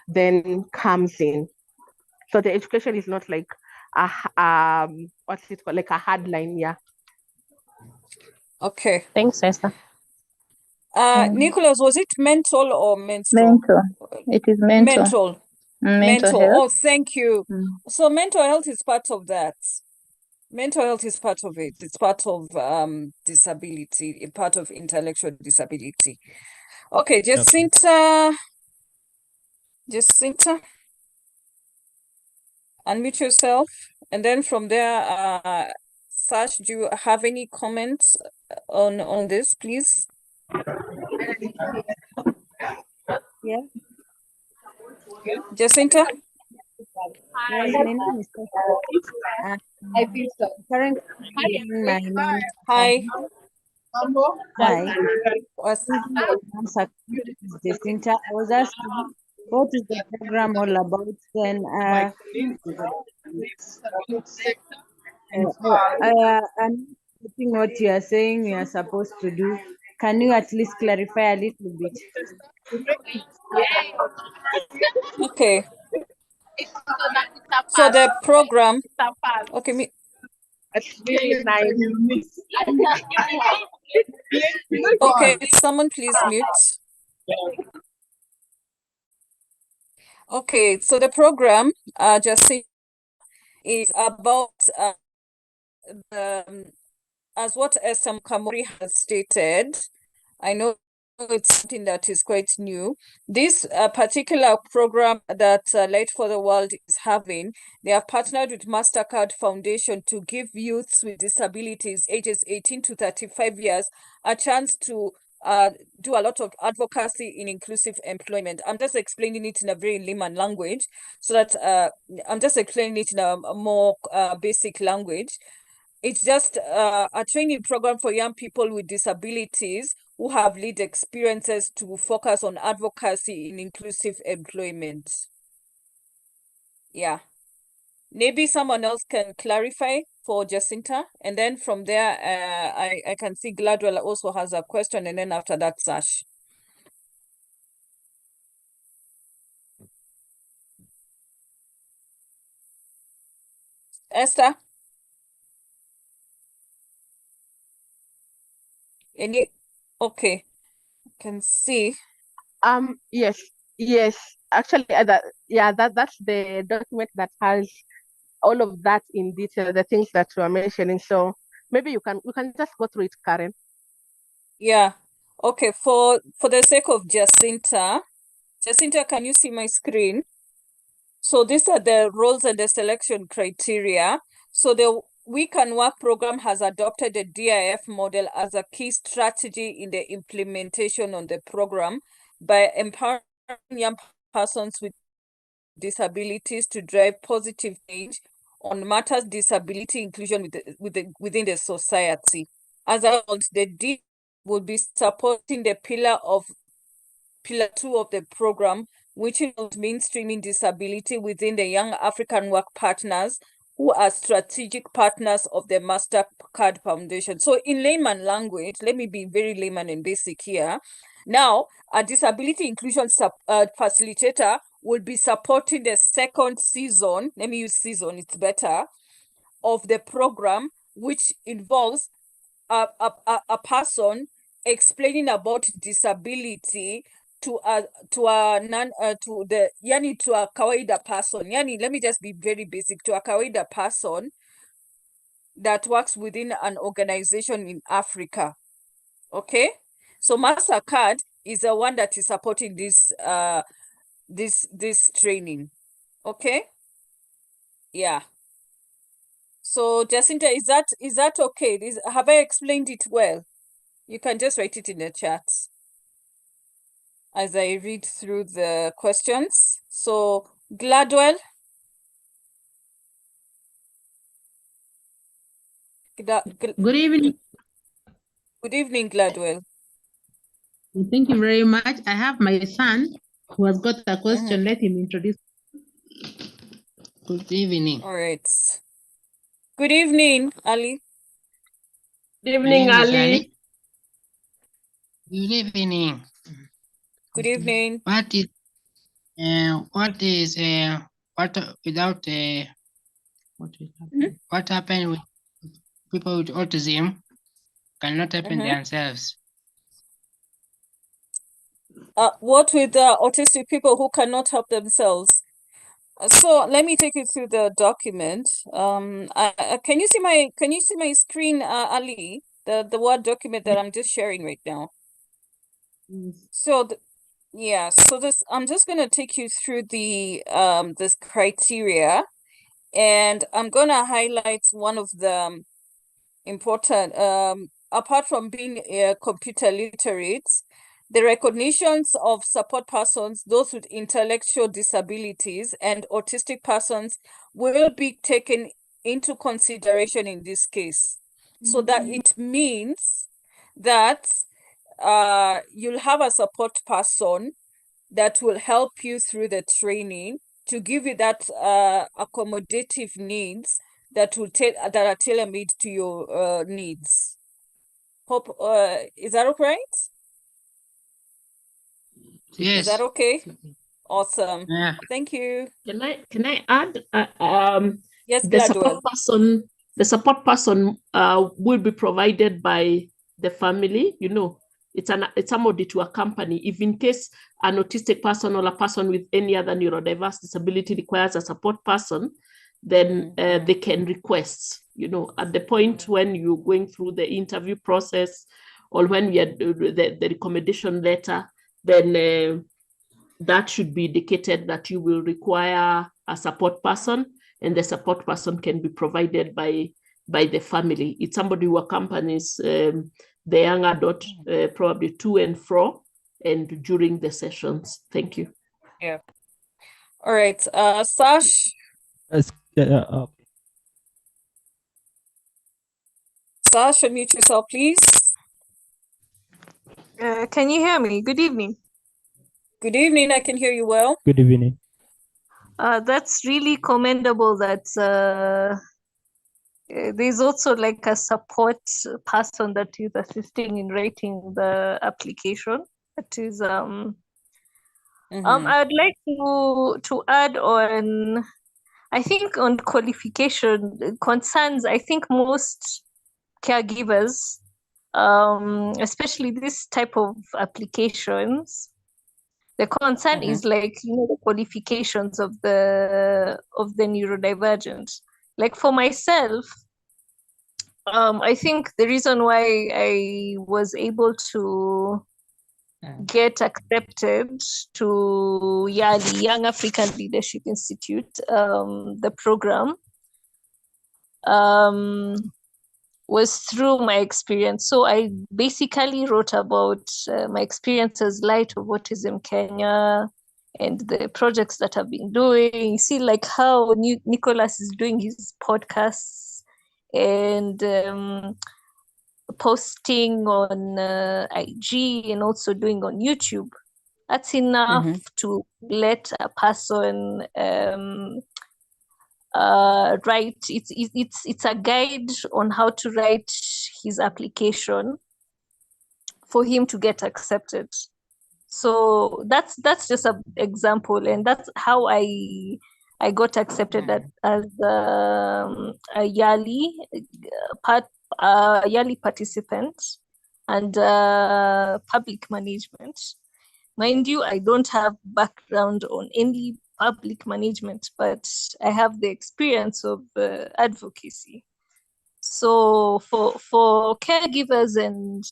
then comes in. So the education is not like what's it called, like a hard line. Yeah. Okay. Thanks, Esther. Nicholas, was it mental or menstrual? Mental. It is mental. Mental. Mental Mental. health. Oh, thank you. Mm. So mental health is part of that. Mental health is part of it. It's part of disability, a part of intellectual disability. Okay, Jacinta. Jacinta, unmute yourself. And then from there, Sash, do you have any comments on this, please? Yeah. Jacinta? Yes, my name is currently my name. Hi. Hi. Was Jacinta. I was asking, what is the program all about? Then, I'm getting what you are saying you are supposed to do. Can you at least clarify a little bit? okay. So the program. Okay, me. Okay, someone please mute. Okay, so the program, Jacinta, is about as what Esther Kamori has stated. I know it's something that is quite new. This particular program that Light for the World is having, they have partnered with MasterCard Foundation to give youths with disabilities ages 18 to 35 years a chance to do a lot of advocacy in inclusive employment. I'm just explaining it in a very layman language so that I'm just explaining it in a more basic language. It's just a training program for young people with disabilities who have lived experiences to focus on advocacy in inclusive employment. Yeah. Maybe someone else can clarify for Jacinta. And then from there, I can see Gladwell also has a question. And then after that, Sash. Esther? Any? Okay. Can see. Yes. Actually, that's the document that has all of that in detail, the things that you are mentioning. So maybe you can just go through it, Karen. Yeah. Okay. For the sake of Jacinta, can you see my screen? So these are the roles and the selection criteria. So the We Can Work program has adopted the DIF model as a key strategy in the implementation on the program by empowering young persons with disabilities to drive positive change on matters disability inclusion within the society. As a result, the DIF will be supporting the pillar 2 of the program, which involves mainstreaming disability within the Young African Work Partners, who are strategic partners of the MasterCard Foundation. So in layman language, let me be very layman and basic here. Now, a disability inclusion facilitator will be supporting the second season, let me use season, it's better, of the program, which involves a person explaining about disability to a kawaida person. Yani, let me just be very basic, to a kawaida person that works within an organization in Africa. Okay, so MasterCard is the one that is supporting this this training. Okay, yeah. So Jacinta, is that okay? Have I explained it well? You can just write it in the chat as I read through the questions. So Gladwell. Good evening. Good evening, Gladwell. Thank you very much. I have my son who has got a question. Let him introduce. Good evening. All right. Good evening, Ali. Good evening, Ali. Good evening. Good evening. What happened with people with autism cannot happen themselves? What with autistic people who cannot help themselves? So let me take you through the document. Can you see my screen, Ali? The Word document that I'm just sharing right now. So yeah, so this I'm just gonna take you through the this criteria, and I'm gonna highlight one of the important apart from being computer literate, the recognitions of support persons, those with intellectual disabilities and autistic persons will be taken into consideration in this case. So that it means that you'll have a support person that will help you through the training to give you that accommodative needs that that are tailor-made to your needs. Hope is that okay? Yes. Is that okay? Awesome. Yeah. Thank you. Can I add? Yes, the support Gladwell. person will be provided by the family. You know, it's somebody to accompany if in case an autistic person or a person with any other neurodiverse disability requires a support person, then they can request. You know, at the point when you're going through the interview process or when you are the recommendation letter, then that should be indicated that you will require a support person, and the support person can be provided by the family. It's somebody who accompanies the young adult, probably to and fro, and during the sessions. Thank you. Yeah. All right. Sash. Sash, unmute yourself, please. Can you hear me? Good evening. Good evening. I can hear you well. Good evening. That's really commendable that there's also like a support person that is assisting in writing the application. That is I'd like to add on, I think, on qualification concerns. I think most caregivers, especially this type of applications, the concern is like, you know, the qualifications of the neurodivergent. Like for myself, I think the reason why I was able to get accepted to YALI, Young African Leadership Institute, the program, was through my experience. So I basically wrote about my experience as Light of Autism Kenya and the projects that I've been doing. You see, like how Nicholas is doing his podcasts and posting on IG and also doing on YouTube. That's enough to let a person write. It's a guide on how to write his application for him to get accepted. So that's just an example, and that's how I got accepted as a YALI YALI participant and public management. Mind you, I don't have background on any public management, but I have the experience of advocacy. So for caregivers and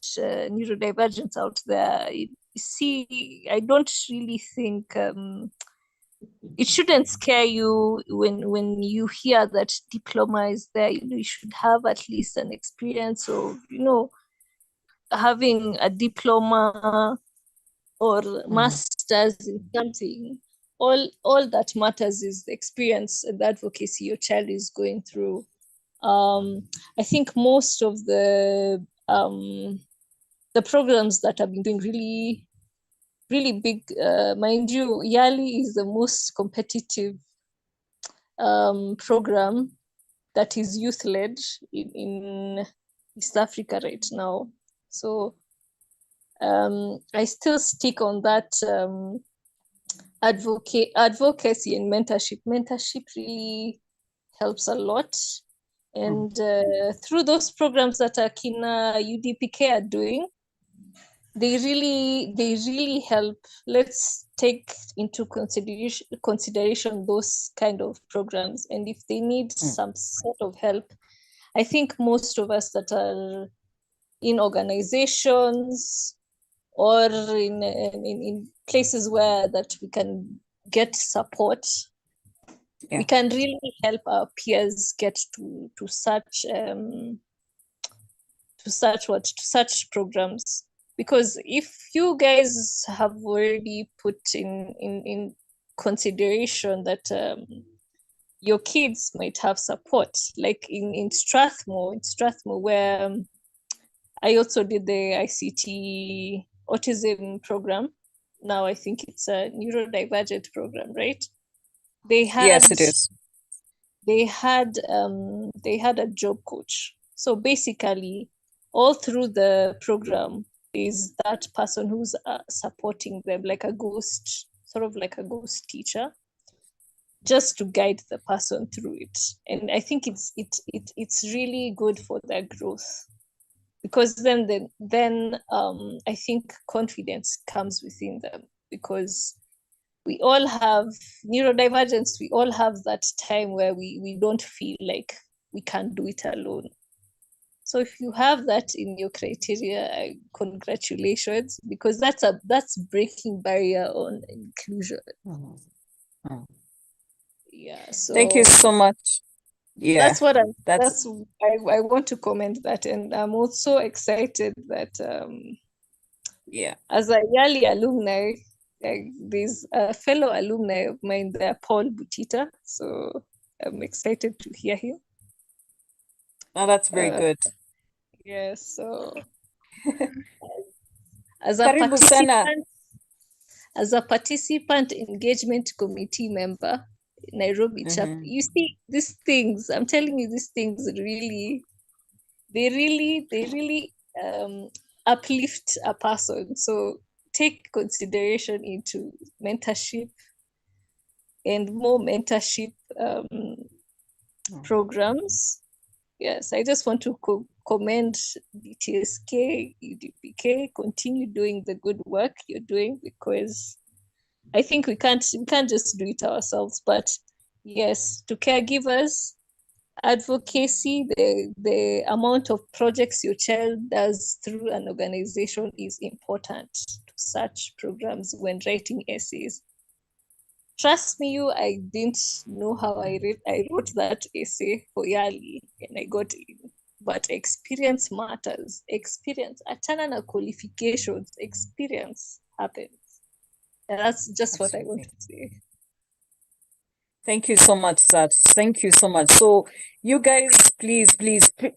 neurodivergents out there, you see, I don't really think it shouldn't scare you when you hear that diploma is there. You should have at least an experience of, you know, having a diploma or master's in something. All that matters is the experience and the advocacy your child is going through. I think most of the programs that I've been doing really big, mind you, YALI is the most competitive program that is youth-led in East Africa right now. So I still stick on that advocacy and mentorship. Mentorship really helps a lot. And through those programs that Akina UDPK are doing, they really help. Let's take into consideration those kind of programs, and if they need some sort of help, I think most of us that are in organizations or in places where that we can get support, we can really help our peers get to such programs. Because if you guys have already put in consideration that your kids might have support, like in Strathmore, where I also did the ICT autism program. Now I think it's a neurodivergent program, right? They had, Yes, it is. They had a job coach. So basically, all through the program is that person who's supporting them, like a ghost, sort of like a ghost teacher, just to guide the person through it. And I think it's really good for their growth, because then I think confidence comes within them, because we all have neurodivergence. We all have that time where we don't feel like we can do it alone. So if you have that in your criteria, congratulations, because that's breaking barrier on inclusion. Yeah. So thank you so much. Yeah, that's what I want to comment that, and I'm also excited that as a Yali alumni, there's a fellow alumni of mine there, Paul Butita. So I'm excited to hear him. Oh, that's very good. Yeah, so as a participant engagement committee member, Nairobi chapter, you see these things, I'm telling you, these things really uplift a person. So take consideration into mentorship and more mentorship programs. Yes, I just want to commend BTSK, UDPK, continue doing the good work you're doing, because I think we can't just do it ourselves. But yes, to caregivers, advocacy, the amount of projects your child does through an organization is important to such programs when writing essays. Trust me, I didn't know how I wrote that essay for Yali and I got in. But experience matters. Experience. Achana na qualifications. Experience happens. And that's just what I want to say. Thank you so much, Sat. Thank you so much. So you guys, please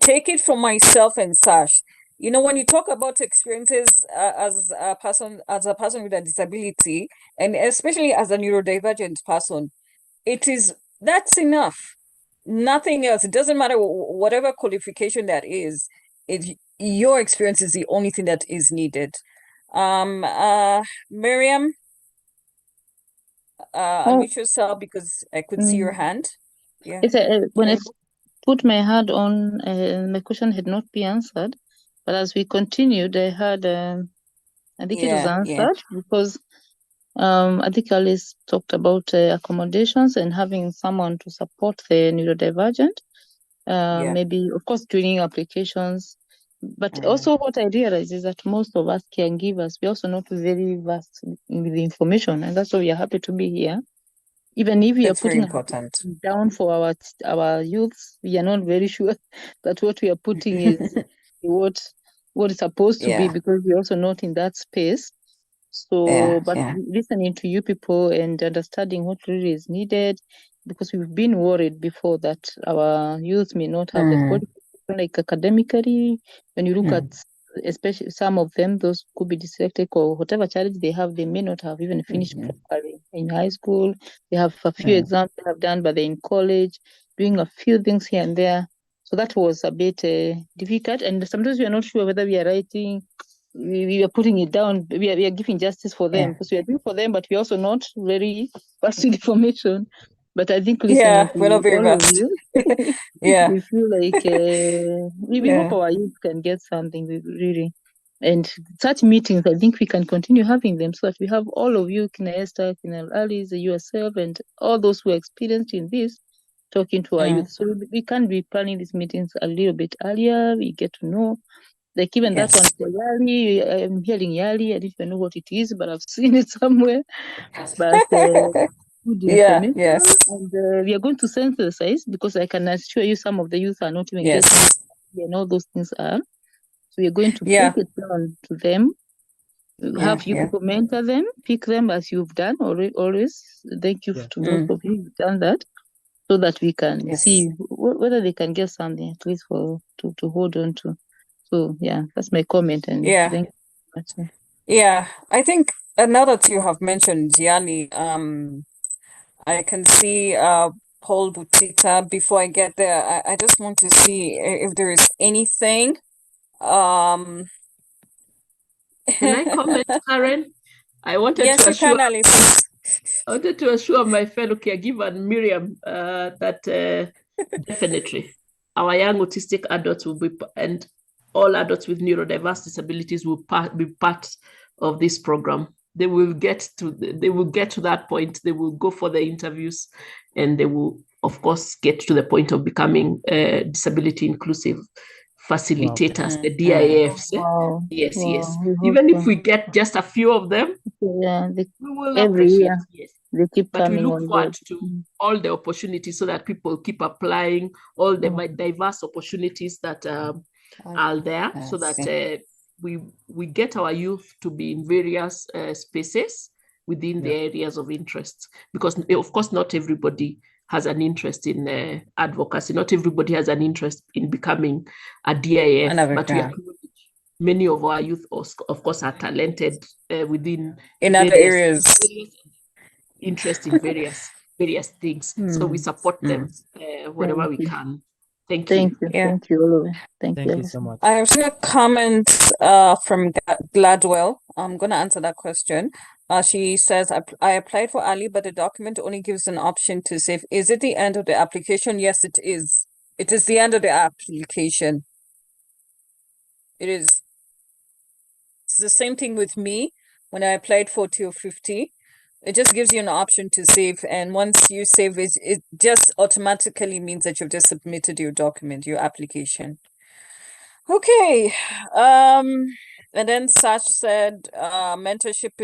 take it from myself and Sash. You know, when you talk about experiences as a person with a disability, and especially as a neurodivergent person, that's enough. Nothing else. It doesn't matter whatever qualification that is. Your experience is the only thing that is needed. Miriam, unmute yourself because I could see your hand. Yeah. When I put my hand on, my question had not been answered, but as we continued, I heard, I think it was answered because I think Alice talked about accommodations and having someone to support the neurodivergent. Maybe, of course, training applications. But also what I realize is that most of us caregivers, we're also not very vast with the information, and that's why we are happy to be here. Even if we are putting down for our youths, we are not very sure that what we are putting is what is supposed to be, because we're also not in that space. So, but listening to you people and understanding what really is needed, because we've been worried before that our youth may not have the qualification, like academically, when you look at especially some of them, those could be dyslexic or whatever challenge they have, they may not have even finished properly in high school. They have a few exams they have done, but they're in college, doing a few things here and there. So that was a bit difficult, and sometimes we are not sure whether we are writing. We are putting it down. We are giving justice for them because we are doing for them, but we're also not very fast with information. But I think listening to all of you, we feel like we hope our youth can get something really. And such meetings, I think we can continue having them so that we have all of you, Kina Esther, Kina Alice, yourself, and all those who are experienced in this, talking to our youth. So we can be planning these meetings a little bit earlier. We get to know, like even that one for Yali. I'm hearing Yali. I don't even know what it is, but I've seen it somewhere. But good information. And we are going to synthesize, because I can assure you some of the youth are not even getting it, and all those things are. So we're going to break it down to them. Have you mentor them, pick them as you've done always. Thank you to those of you who've done that, so that we can see whether they can get something at least to hold on to. So yeah, that's my comment. And thank you very much. Yeah, I think now that you have mentioned Gianni, I can see Paul Butita. Before I get there, I just want to see if there is anything. Can I comment, Karen? I wanted to assure my fellow caregiver Miriam that definitely our young autistic adults will be, and all adults with neurodiverse disabilities will be part of this program. They will get to that point. They will go for the interviews, and they will, of course, get to the point of becoming disability inclusive facilitators, the DIFs. Yes. Even if we get just a few of them, we will appreciate. Yes. They keep but we coming look on forward board. to all the opportunities so that people keep applying, all the diverse opportunities that are there, so that we get our youth to be in various spaces within the areas of interest. Because of course, not everybody has an interest in advocacy. Not everybody has an interest in becoming a DIF, but we acknowledge many of our youth, of course, are talented within other areas. Interest in various things. So we support them wherever we can. Thank you. Thank you, Oliver. Thank you so much. I have seen a comment from Gladwell. I'm going to answer that question. She says, I applied for Ali, but the document only gives an option to save. Is it the end of the application? Yes, it is. It is the end of the application. It is. It's the same thing with me when I applied for 250. It just gives you an option to save, and once you save it, it just automatically means that you've just submitted your document, your application. Okay. And then Sash said mentorship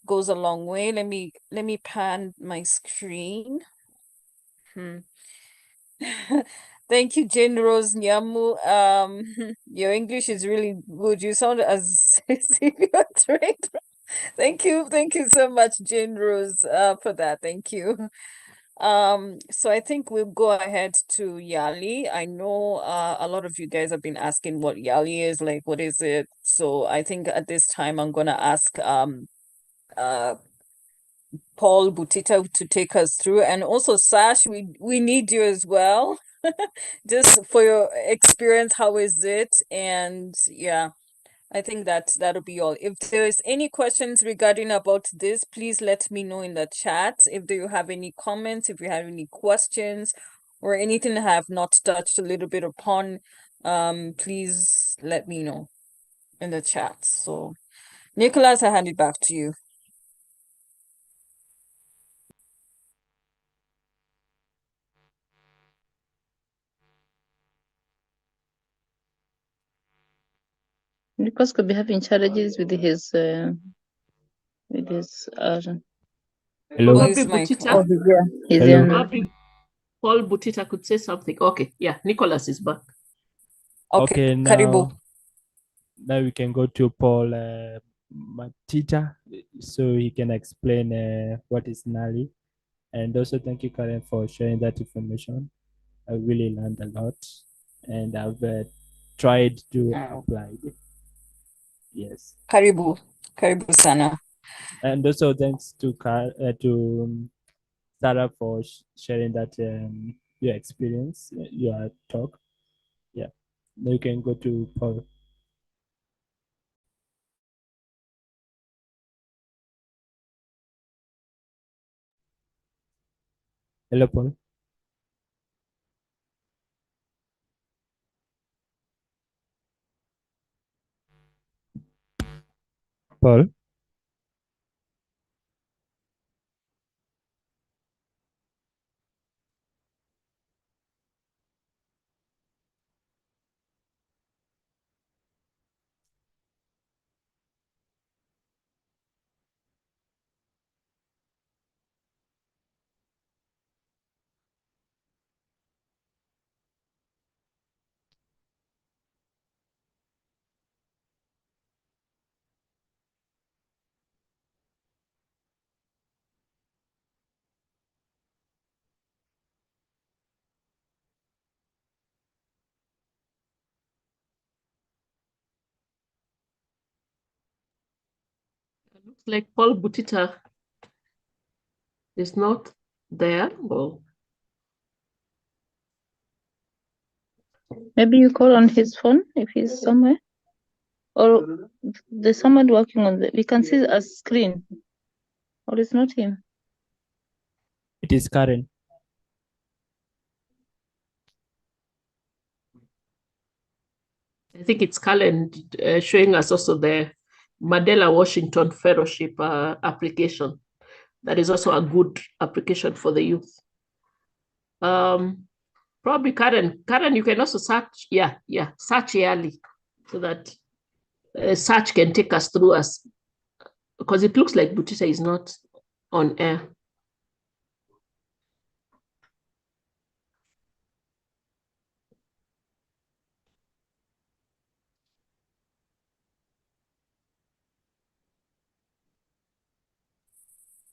goes a long way. Let me pan my screen. Thank you, Jane Rose Nyamu. Your English is really good. You sound as if you're trained. Thank you so much, Jane Rose, for that. Thank you. So I think we'll go ahead to Yali. I know a lot of you guys have been asking what Yali is, like what is it? So I think at this time I'm gonna ask Paul Butita to take us through, and also Sash, we need you as well. Just for your experience, how is it? And yeah, I think that'll be all. If there's any questions regarding about this, please let me know in the chat. If you have any comments, if you have any questions or anything I have not touched a little bit upon, please let me know in the chat. So Nicholas, I hand it back to you. Nicholas could be having challenges with his Hello, Butita. He's here. Paul Butita could say something. Okay, yeah, Nicholas is back. Okay, now we can go to Paul Matita, so he can explain what is NALI. And also thank you, Karen, for sharing that information. I really learned a lot, and I've tried to apply it. Yes. Karibu sana. And also thanks to Sarah for sharing that your experience, your talk. Yeah. Now you can go to Paul. Hello, Paul. Paul. It looks like Paul Butita is not there. Well, Maybe you call on his phone if he's somewhere. Or there's someone working on we can see a screen. Or it's not him. It is Karen. I think it's Karen showing us also the Mandela Washington Fellowship application. That is also a good application for the youth. Probably Karen. Karen, you can also search. Yeah, search early so that search can take us through us, because it looks like Butita is not on air.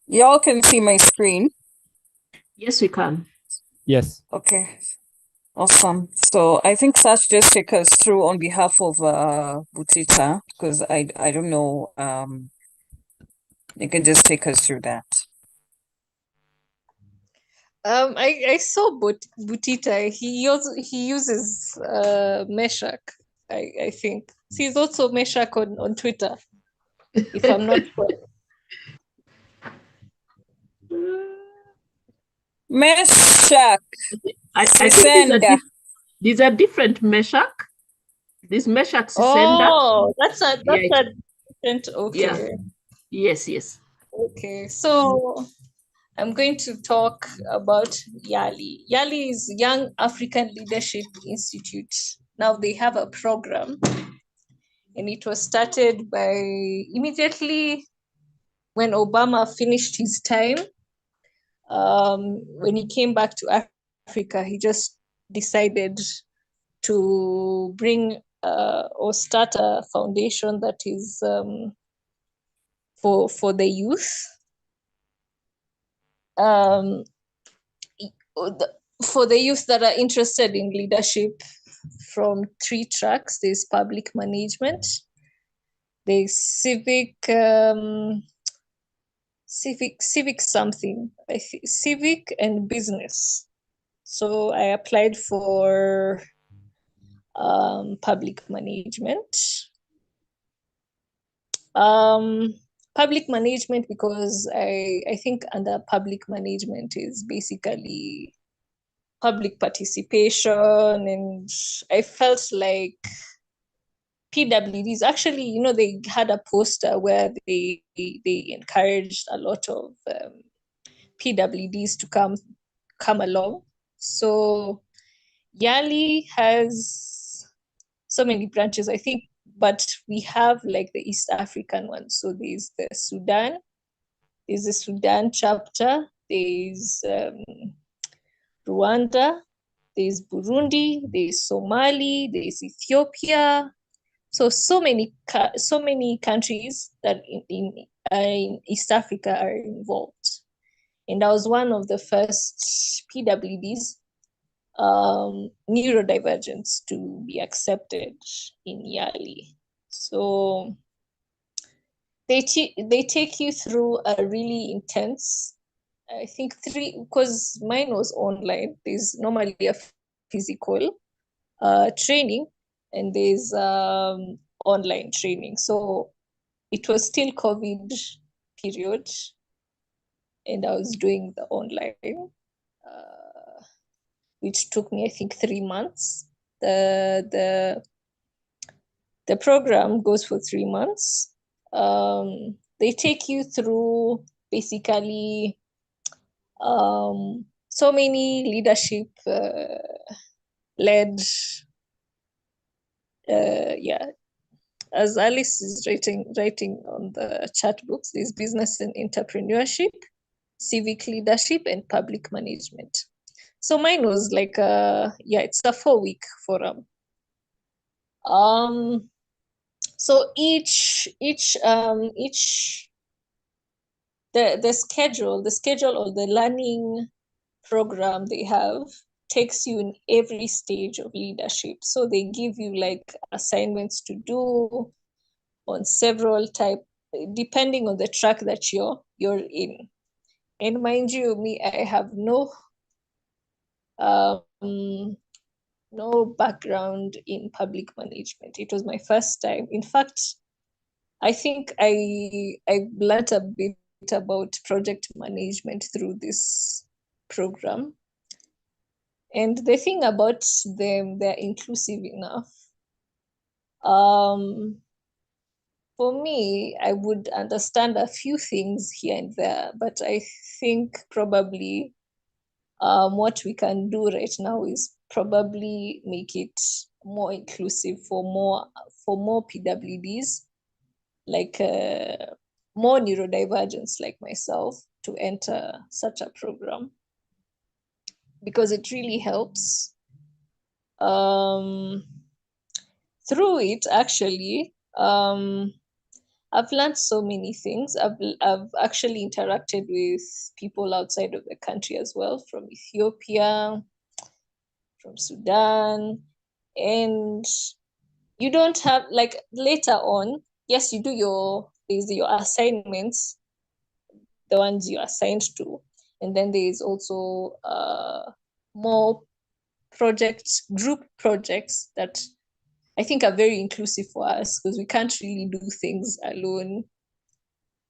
Y'all can see my screen. Yes, we can. Yes. Okay. Awesome. So I think Sash just take us through on behalf of Butita, because I don't know. You can just take us through that. I saw Butita. He uses Meshach. I think he's also Meshach on Twitter, if I'm not sure. Meshach. I think these are different Meshach. This Meshach Sisenda. Oh, that's a different. Okay. Yeah. Yes. Okay, so I'm going to talk about YALI. YALI is Young African Leadership Institute. Now they have a program, and it was started by immediately when Obama finished his time. When he came back to Africa, he just decided to bring or start a foundation that is for the youth. For the youth that are interested in leadership, from 3 tracks. There's public management, there's civic something, I think civic and business. So I applied for public management. Public management because I think under public management is basically public participation, and I felt like PWDs actually, they had a poster where they encouraged a lot of PWDs to come along. So YALI has so many branches, I think, but we have like the East African one. So there's the Sudan, there's the Sudan chapter, there's Rwanda, there's Burundi, there's Somali, there's Ethiopia. So many countries that in East Africa are involved. And I was one of the first PWDs, neurodivergents, to be accepted in YALI. So they take you through a really intense, I think 3, because mine was online. There's normally a physical training, and there's online training. So it was still COVID period, and I was doing the online, which took me, I think, 3 months. The program goes for 3 months. They take you through basically so many leadership led yeah, as Alice is writing on the chat books, there's business and entrepreneurship, civic leadership, and public management. So mine was like it's a 4-week forum. So each the schedule or the learning program they have takes you in every stage of leadership. So they give you like assignments to do on several type, depending on the track that you're in. And mind you, me, I have no background in public management. It was my first time. In fact, I think I learned a bit about project management through this program. And the thing about them, they're inclusive enough. For me, I would understand a few things here and there, but I think probably what we can do right now is probably make it more inclusive for more PWDs, like more neurodivergents like myself to enter such a program, because it really helps. Through it, actually, I've learned so many things. I've actually interacted with people outside of the country as well, from Ethiopia, from Sudan, and you don't have, like, later on, yes, you do your assignments, the ones you're assigned to, and then there's also more group projects that I think are very inclusive for us, because we can't really do things alone.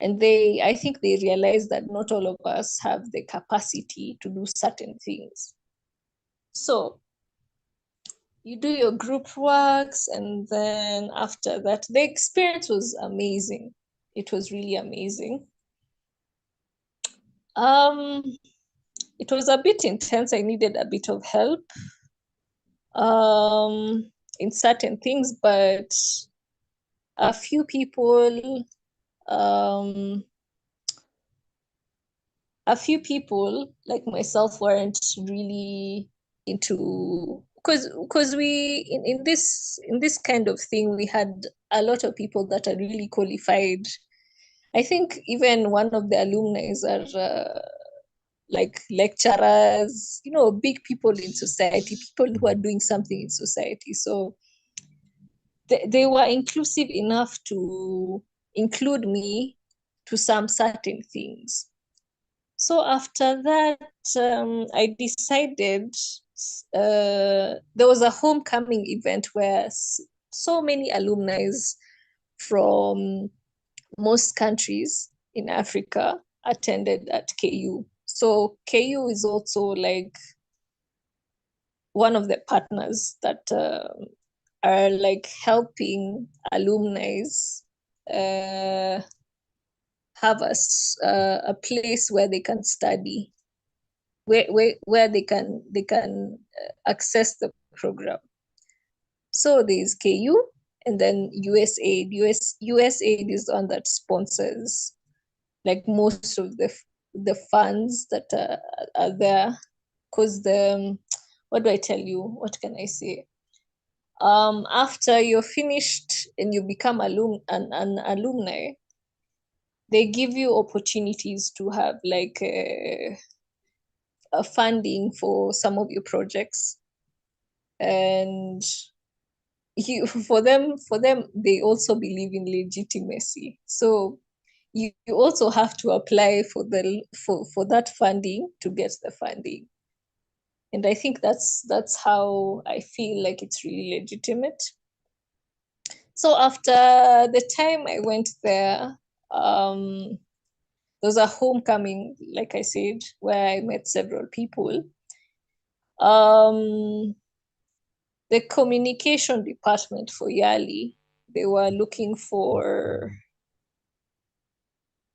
And I think they realize that not all of us have the capacity to do certain things. So you do your group works, and then after that, the experience was amazing. It was really amazing. It was a bit intense. I needed a bit of help in certain things, but a few people like myself weren't really into, because we in this kind of thing, we had a lot of people that are really qualified. I think even one of the alumni are like lecturers, big people in society, people who are doing something in society. So they were inclusive enough to include me to some certain things. So after that, I decided there was a homecoming event where so many alumni from most countries in Africa attended at KU. So KU is also like one of the partners that are like helping alumni have a place where they can study, where they can access the program. So there's KU, and then USAID. USAID is the one that sponsors like most of the funds that are there, because what do I tell you? What can I say? After you're finished and you become an alumni, they give you opportunities to have like a funding for some of your projects, and for them they also believe in legitimacy. So you also have to apply for that funding to get the funding. And I think that's how I feel like it's really legitimate. So after the time I went there, there was a homecoming, like I said, where I met several people. The communication department for Yali, they were looking for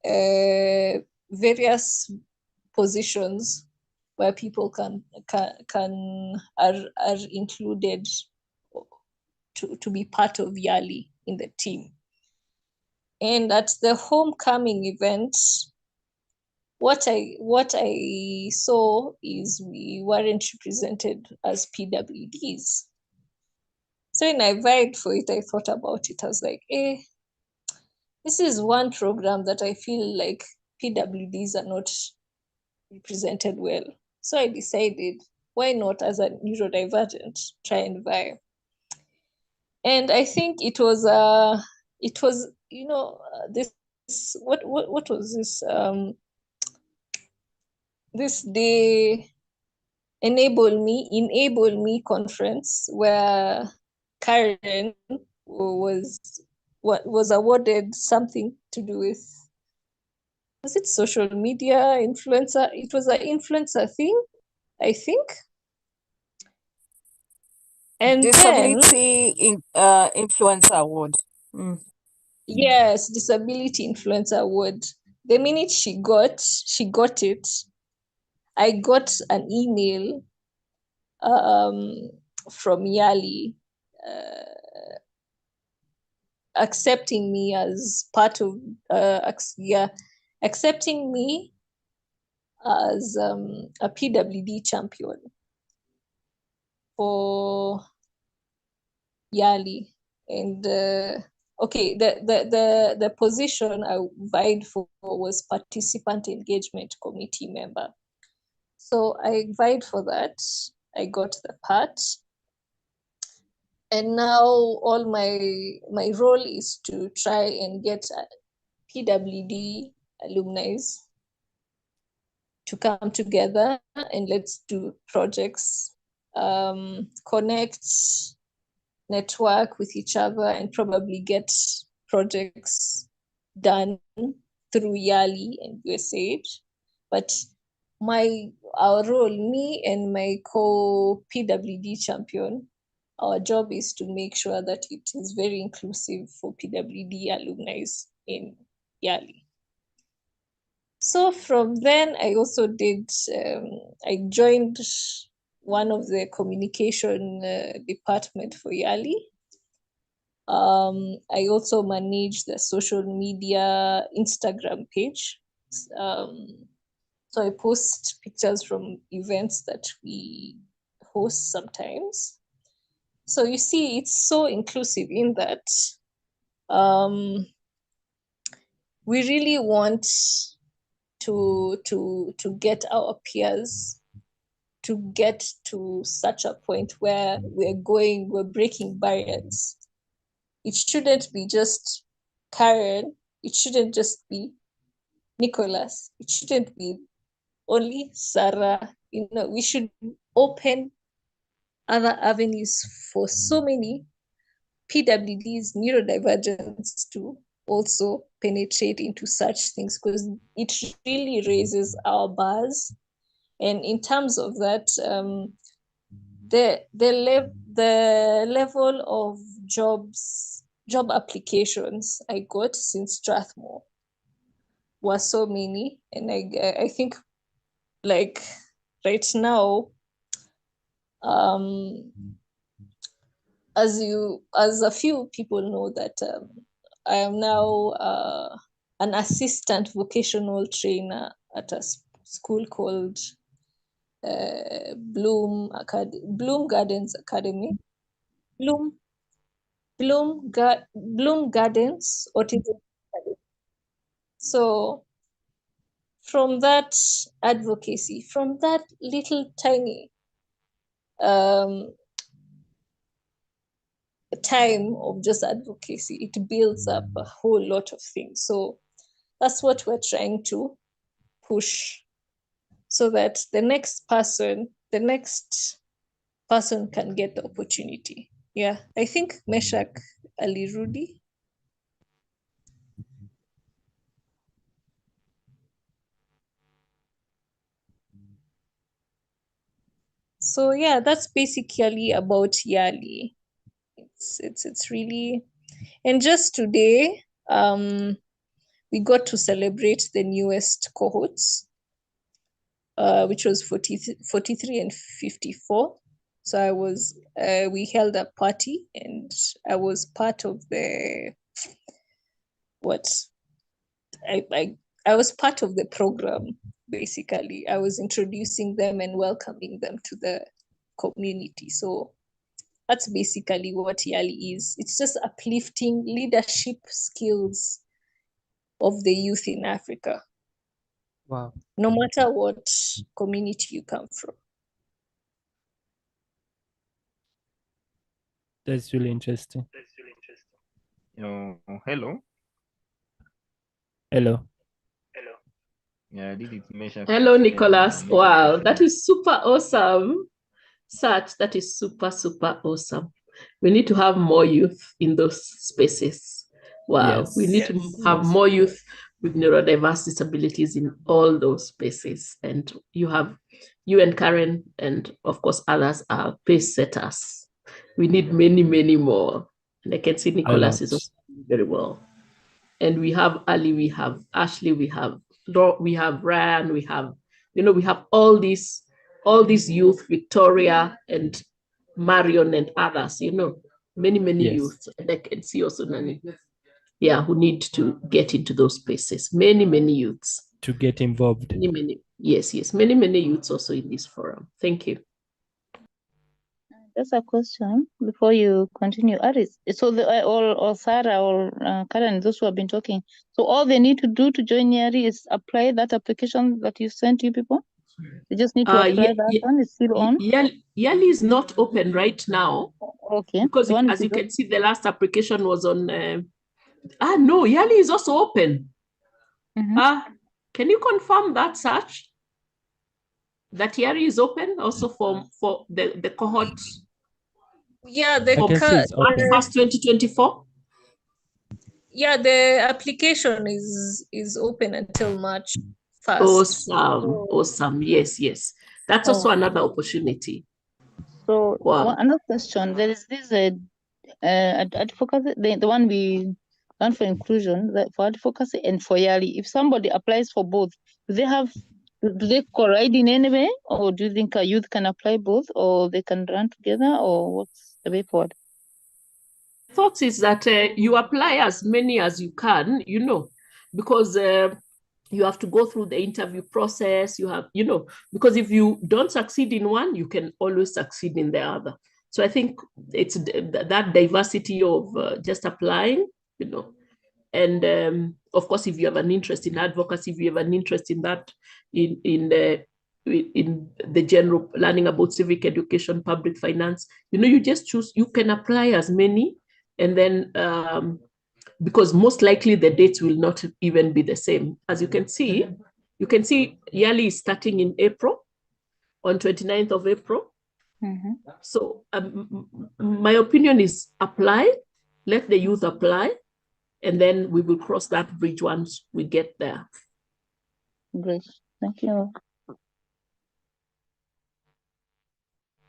various positions where people are included to be part of Yali in the team. And at the homecoming event, what I saw is we weren't represented as PWDs. So when I vied for it, I thought about it. I was like, this is one program that I feel like PWDs are not represented well. So I decided, why not as a neurodivergent, try and vie. And I think it was this what was this this day enable me conference where Karen was awarded something to do with, was it social media influencer? It was an influencer thing, I think. And Disability Influencer Award. Yes, Disability Influencer Award. The minute she got it, I got an email from Yali accepting me as part of accepting me as a PWD champion for Yali. And okay, the position I vied for was participant engagement committee member. So I vied for that. I got the part. And now all my role is to try and get PWD alumni to come together and let's do projects, connect, network with each other, and probably get projects done through Yali and USAID. But our role, me and my co-PWD champion, our job is to make sure that it is very inclusive for PWD alumni in Yali. So from then, I also I joined one of the communication department for Yali. I also manage the social media Instagram page. So I post pictures from events that we host sometimes. So you see, it's so inclusive in that we really want to get our peers to get to such a point where we're breaking barriers. It shouldn't be just Karen, it shouldn't just be Nicholas, it shouldn't be only Sarah. We should open other avenues for so many PWDs, neurodivergence to also penetrate into such things, because it really raises our bars. And in terms of that, the level of job applications I got since Strathmore were so many, and I think like right now, as a few people know that I am now an assistant vocational trainer at a school called Bloom Gardens Academy. Bloom Gardens Autism Academy. So from that advocacy, from that little tiny time of just advocacy, it builds up a whole lot of things. So that's what we're trying to push, so that the next person can get the opportunity. Yeah, I think Meshak alirudi. So yeah, that's basically about Yali. It's really, and just today, we got to celebrate the newest cohorts, which was 43 and 54. So we held a party, and I was part of the, I was part of the program, basically. I was introducing them and welcoming them to the community. So that's basically what YALI is. It's just uplifting leadership skills of the youth in Africa. Wow. No matter what community you come from. That's really interesting. Hello. Hello. Yeah, this is Mesha. Hello, Nicholas. Wow, that is super awesome. That is super, super awesome. We need to have more youth in those spaces. Wow, Yes. we need to have more youth with neurodiverse disabilities in all those spaces. And you and Karen, and of course others are pace setters. We need many, many more. And I can see Nicholas is also doing very well. And we have Ali, we have Ashley, we have Ryan, we have all these youth, Victoria and Marion and others, many Yes. youth. And I can see also Nani, who need to get into those spaces. Many youths. To get involved. Many, yes. Many youths also in this forum. Thank you. Just a question before you continue, Aris. So or Sarah or Karen, those who have been talking. So all they need to do to join YALI is apply that application that you sent you people. They just need to apply that one. It's still on. YALI is not open right now. Okay. Because as you can see, the last application was on. No, YALI is also open. Can you confirm that, Sach? That YALI is open also for the cohort? Yeah, the first 2024. Yeah, the application is open until March 1st. Awesome. Yes. That's also another opportunity. So another question. There is this advocacy, the one we run for inclusion, for advocacy and for YALI. If somebody applies for both, do they collide in any way, or do you think a youth can apply both, or they can run together, or what's the way forward? Thought is that you apply as many as you can, because you have to go through the interview process. You have, because if you don't succeed in one, you can always succeed in the other. So I think it's that diversity of just applying, and of course, if you have an interest in advocacy, if you have an interest in that, in the general learning about civic education, public finance, you just choose, you can apply as many, and then because most likely the dates will not even be the same. As you can see YALI is starting in April, on 29th of April. So my opinion is apply, let the youth apply, and then we will cross that bridge once we get there. Great, thank you.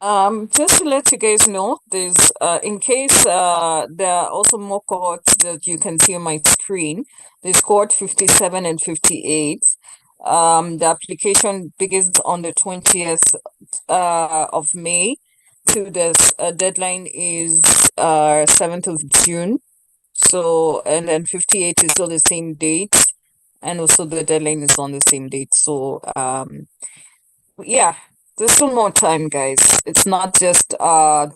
Just to let you guys know, there's in case there are also more cohorts that you can see on my screen. There's cohort 57 and 58. The application begins on the 20th of May. To this deadline is 7th of June. So, and then 58 is still the same date, and also the deadline is on the same date. So yeah, there's still more time, guys. It's not just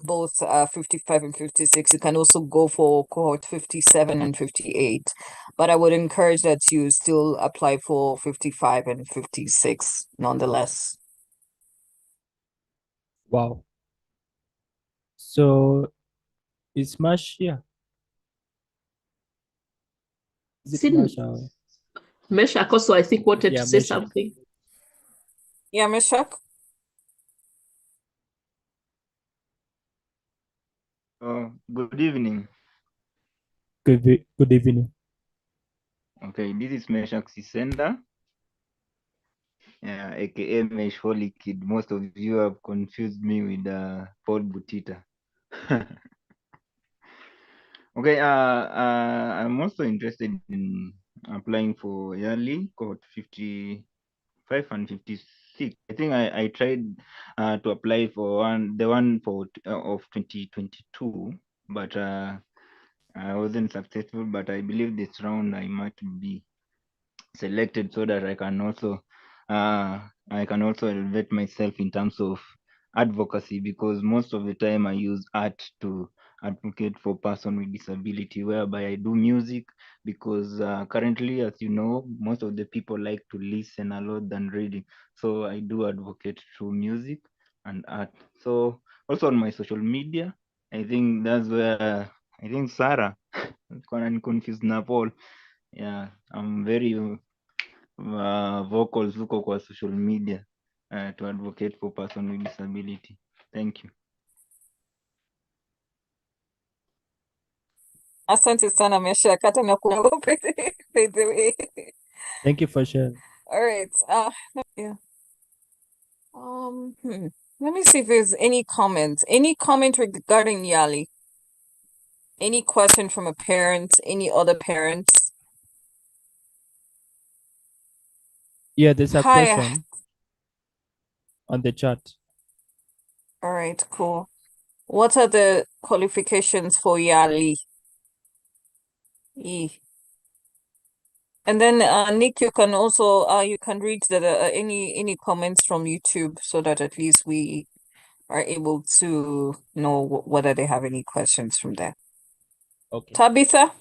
both 55 and 56. You can also go for cohort 57 and 58, but I would encourage that you still apply for 55 and 56 nonetheless. Wow. So is March here? Is it March? Meshach also, I think, wanted to say something. Yeah, Meshach? Good evening. Good evening. Okay, this is Meshach Sisenda, aka Mesh Holy Kid. Most of you have confused me with Paul Butita. Okay, I'm also interested in applying for yearly cohort 55 and 56. I think I tried to apply for the one for of 2022, but I wasn't successful. But I believe this round I might be selected so that I can also elevate myself in terms of advocacy, because most of the time I use art to advocate for person with disability, whereby I do music, because currently, as you know, most of the people like to listen a lot than reading. So I do advocate through music and art. So also on my social media, I think that's where I think Sarah confused Napol. Yeah, I'm very vocals huko kwa social media to advocate for person with disability. Thank you. Asante sana Mesha, kata na kuogope by the way. Thank you for sharing. All right. Yeah. Let me see if there's any comments. Any comment regarding Yali? Any question from a parent? Any other parents? Yeah, there's a Hi. question on the chat. All right, cool. What are the qualifications for Yali? And then Nick, you can also you can read any comments from YouTube so that at least we are able to know whether they have any questions from there. Okay. Tabitha?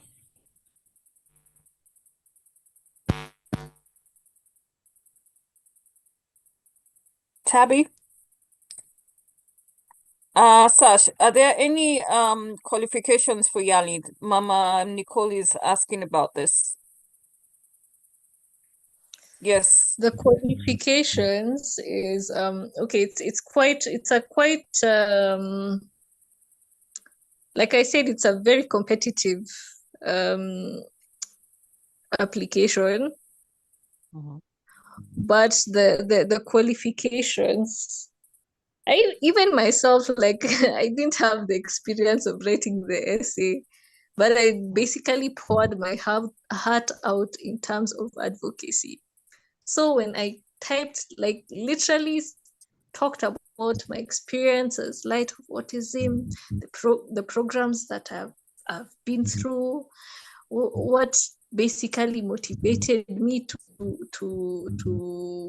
Tabby? Sash, are there any qualifications for Yali? Mama Nicole is asking about this. Yes. The qualifications is okay, it's a quite like I said, it's a very competitive application. But the qualifications, I even myself, like I didn't have the experience of writing the essay, but I basically poured my heart out in terms of advocacy. So when I typed, like literally talked about my experiences, light of autism, the programs that I've been through, what basically motivated me to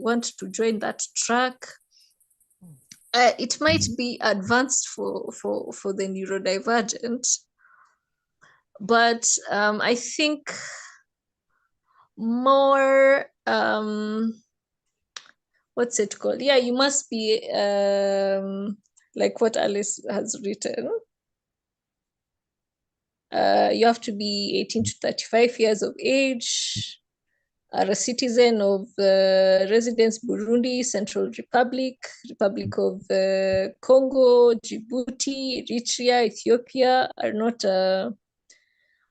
want to join that track. It might be advanced for the neurodivergent, but I think more what's it called? Yeah, you must be like what Alice has written. You have to be 18 to 35 years of age, are a citizen of residence Burundi, Central Republic, Republic of Congo, Djibouti, Eritrea, Ethiopia,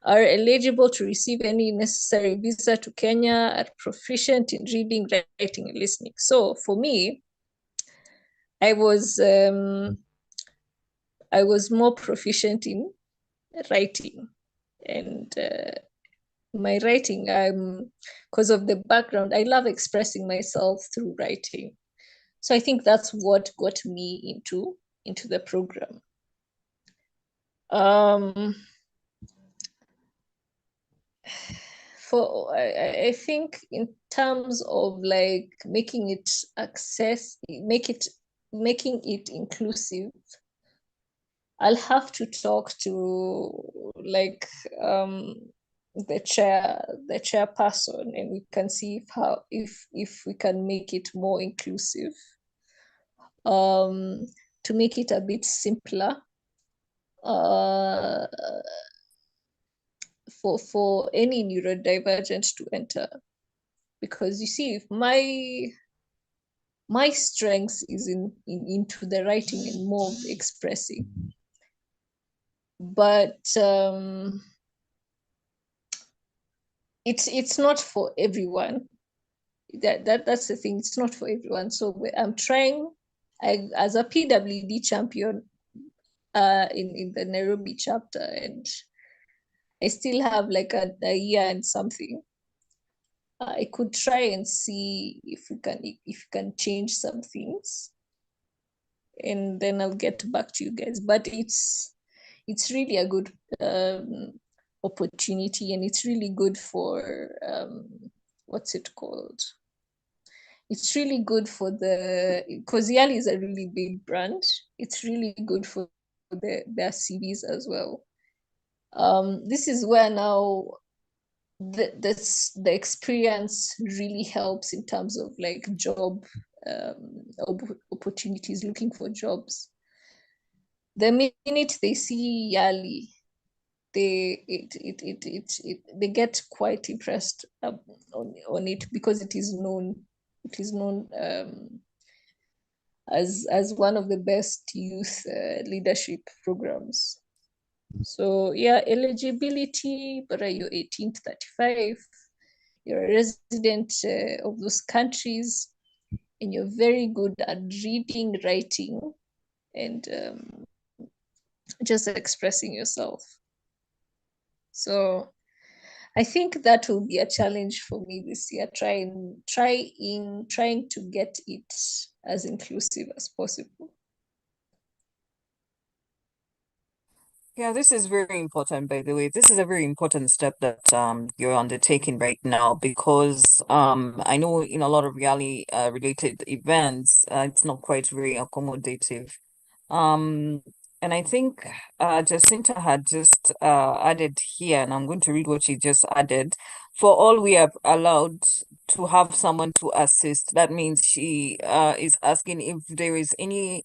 are eligible to receive any necessary visa to Kenya, are proficient in reading, writing, and listening. So for me, I was more proficient in writing, and my writing, because of the background, I love expressing myself through writing. So I think that's what got me into the program. I think in terms of like making it making it inclusive, I'll have to talk to like the chairperson, and we can see if we can make it more inclusive, to make it a bit simpler for any neurodivergent to enter. Because you see, if my strength is into the writing and more of expressing, but it's not for everyone. That's the thing, it's not for everyone. So I'm trying, as a PWD champion in the Nairobi chapter, and I still have like a year and something. I could try and see if we can change some things, and then I'll get back to you guys. But it's really a good opportunity, and it's really good for what's it called? It's really good for because Yali is a really big brand. It's really good for their CVs as well. This is where now the experience really helps in terms of like job opportunities, looking for jobs. The minute they see Yali, they get quite impressed on it, because it is known as one of the best youth leadership programs. So yeah, eligibility, but are you 18 to 35? You're a resident of those countries, and you're very good at reading, writing, and just expressing yourself. So I think that will be a challenge for me this year, trying to get it as inclusive as possible. Yeah, this is very important, by the way. This is a very important step that you're undertaking right now, because I know in a lot of reality related events, it's not quite very accommodative. And I think Jacinta had just added here, and I'm going to read what she just added. For all we are allowed to have someone to assist, that means she is asking if there is any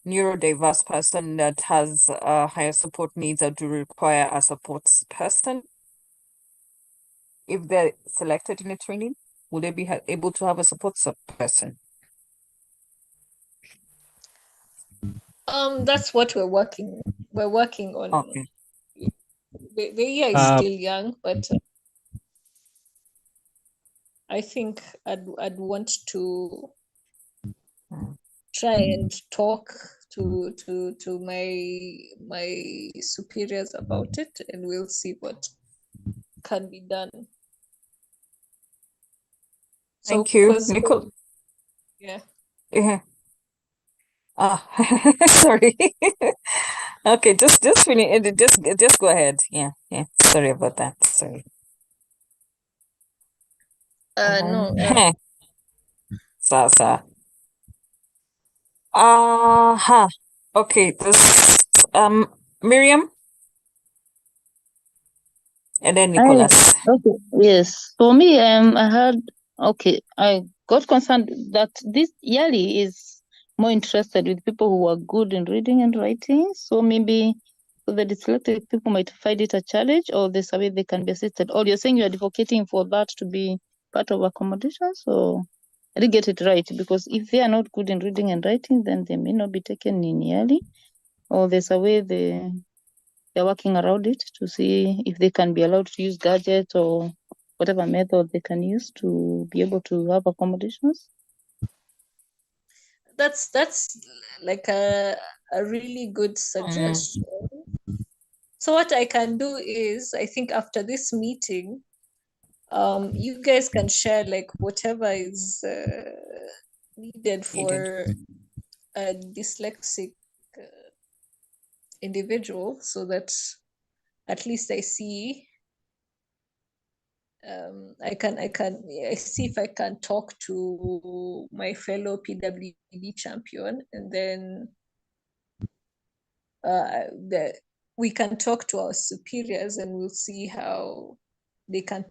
neurodiverse person that has higher support needs or do require a support person. If they're selected in a training, will they be able to have a support person? That's what we're working on. Okay. The year is still young, but I think I'd want to try and talk to my superiors about it, and we'll see what can be done. Thank you, Nicole. Yeah. Yeah. Sorry. Okay, just finish. Just go ahead. Yeah. Sorry about that. Sorry. No. Sasa. Okay. This Miriam, and then Nicholas. Okay, yes. For me, I heard, okay, I got concerned that this Yali is more interested with people who are good in reading and writing. So maybe for the dyslexic people might find it a challenge, or there's a way they can be assisted. Or you're saying you're advocating for that to be part of accommodation. So I didn't get it right, because if they are not good in reading and writing, then they may not be taken in Yali, or there's a way they're working around it to see if they can be allowed to use gadgets or whatever method they can use to be able to have accommodations. That's like a really good suggestion. So what I can do is, I think after this meeting, you guys can share like whatever is needed for a dyslexic individual, so that at least I see I see if I can talk to my fellow PWD champion, and then we can talk to our superiors, and we'll see how they can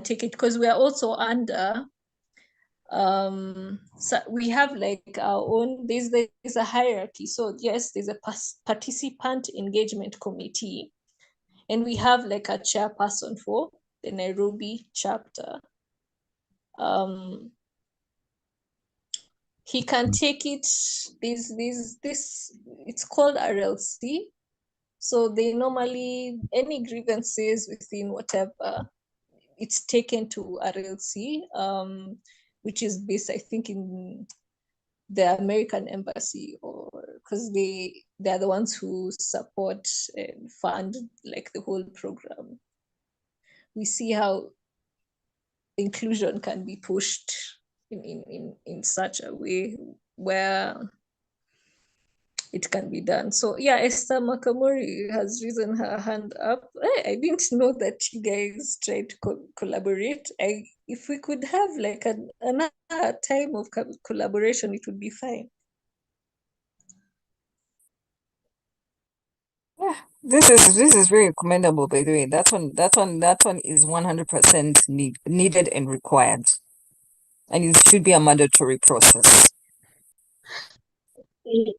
take it, because we are also under so we have like our own, there's a hierarchy. So yes, there's a participant engagement committee, and we have like a chairperson for the Nairobi chapter. He can take it, this it's called RLC. So they normally, any grievances within whatever, it's taken to RLC, which is based, I think, in the American embassy, or because they're the ones who support and fund like the whole program. We see how inclusion can be pushed in such a way where it can be done. So yeah, Esther Makamori has risen her hand up. I didn't know that you guys tried to collaborate. If we could have like another time of collaboration, it would be fine. Yeah, this is very commendable, by the way. That one is 100% needed and required, and it should be a mandatory process. Yeah.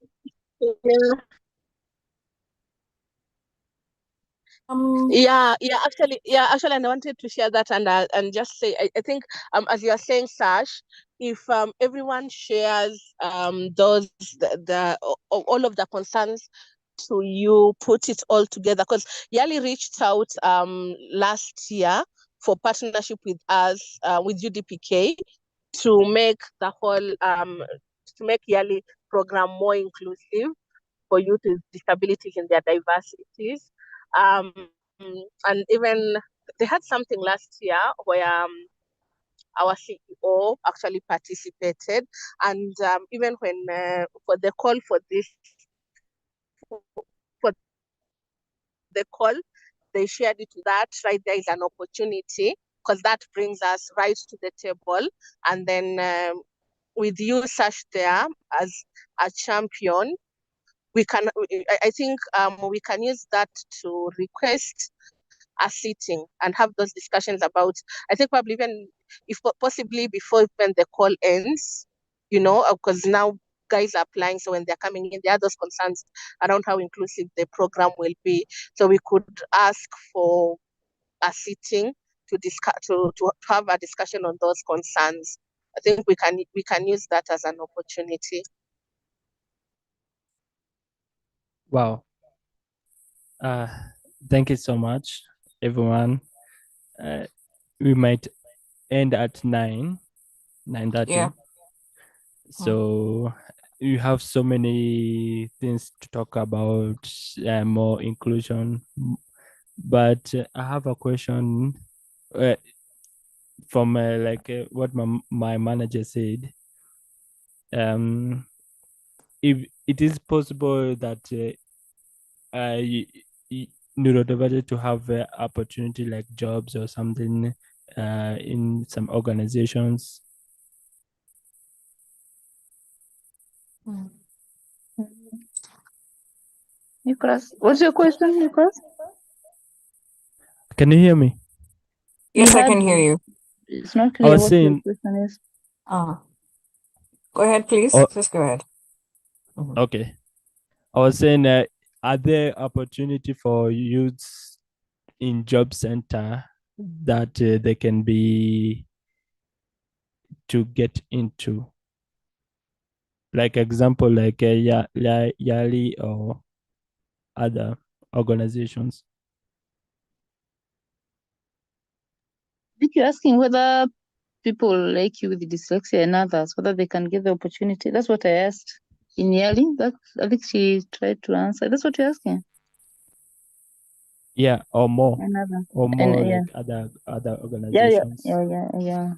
Actually, and I wanted to share that and just say, I think as you are saying, Sash, if everyone shares those all of the concerns to you, put it all together, because Yali reached out last year for partnership with us with UDPK to make the whole to make Yali program more inclusive for youth with disabilities and their diversities. And even they had something last year where our CEO actually participated, and even when for the call for this, for the call, they shared it that right there is an opportunity, because that brings us right to the table, and then with you, Sash, there as a champion, we can, I think we can use that to request a sitting and have those discussions about, I think probably even if possibly before when the call ends, because now guys are applying, so when they're coming in, there are those concerns around how inclusive the program will be. So we could ask for a sitting to discuss, to have a discussion on those concerns. I think we can use that as an opportunity. Wow. Thank you so much, everyone. We might end at 9:30. Yeah. So you have so many things to talk about, more inclusion. But I have a question from what my manager said. If it is possible that neurodivergent to have opportunity like jobs or something in some organizations. Nicholas, what's your question, Nicholas? Can you hear me? Yes, I can hear you. It's not I clear was what saying, your question is. Go ahead, please. Just go ahead. Okay. I was saying, are there opportunity for youths in job center that they can be to get into? Like example, like Yali or other organizations. I think you're asking whether people like you with dyslexia and others, whether they can get the opportunity. That's what I asked in Yali. I think she tried to answer. That's what you're asking. Yeah, or more. Another. Or more And, like other organizations. Yeah.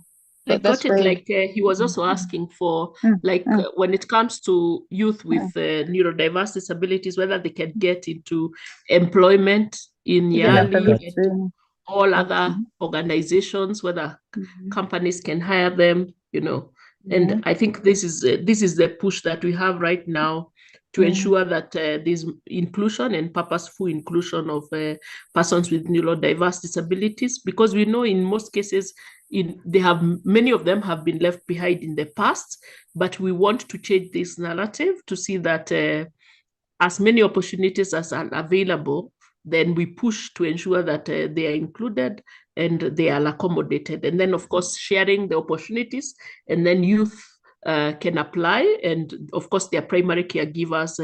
I But that's got it why like he was also asking for when it comes to youth with neurodiverse disabilities, whether they can get into employment in even after Yali the and training. all other organizations, whether companies can hire them, And I think this is the push that we have right now to ensure that there's inclusion and purposeful inclusion of persons with neurodiverse disabilities, because we know in most cases many of them have been left behind in the past, but we want to change this narrative to see that as many opportunities as are available, then we push to ensure that they are included and they are accommodated. And then, of course, sharing the opportunities, and then youth can apply, and of course their primary caregivers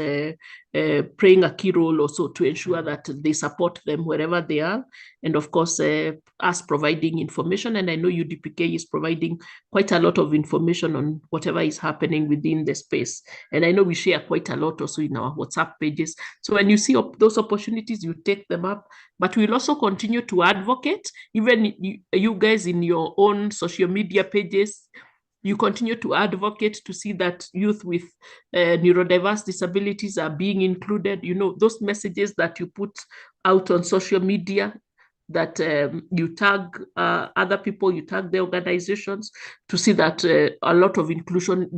playing a key role also to ensure that they support them wherever they are, and of course us providing information. And I know UDPK is providing quite a lot of information on whatever is happening within the space, and I know we share quite a lot also in our WhatsApp pages. So when you see those opportunities, you take them up, but we'll also continue to advocate. Even you guys in your own social media pages, you continue to advocate to see that youth with neurodiverse disabilities are being included. You know, those messages that you put out on social media, that you tag other people, you tag the organizations, to see that a lot of inclusion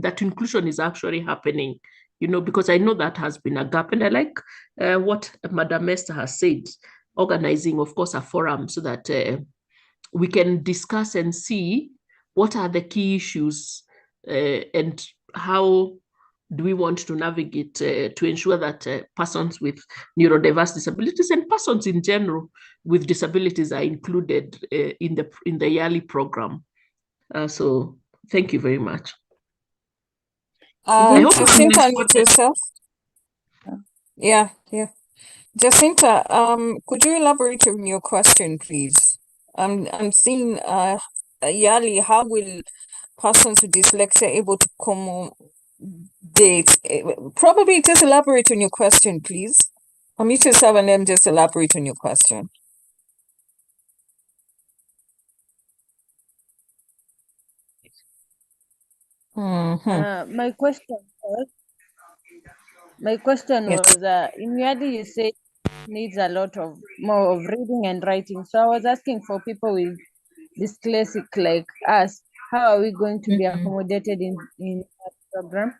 is actually happening, you know, because I know that has been a gap. And I like what Madam Esther has said, organizing, of course, a forum so that we can discuss and see what are the key issues and how do we want to navigate to ensure that persons with neurodiverse disabilities and persons in general with disabilities are included in the yearly program. So thank you very much. Jacinta, unmute yourself. Yeah. Jacinta, could you elaborate on your question, please? I'm seeing Yali, how will persons with dyslexia able to accommodate? Probably just elaborate on your question, please. Unmute yourself and then just elaborate on your question. My question was, in Yadi you say needs a lot of more of reading and writing. So I was asking for people with dyslexic like us, how are we going to be accommodated in that program?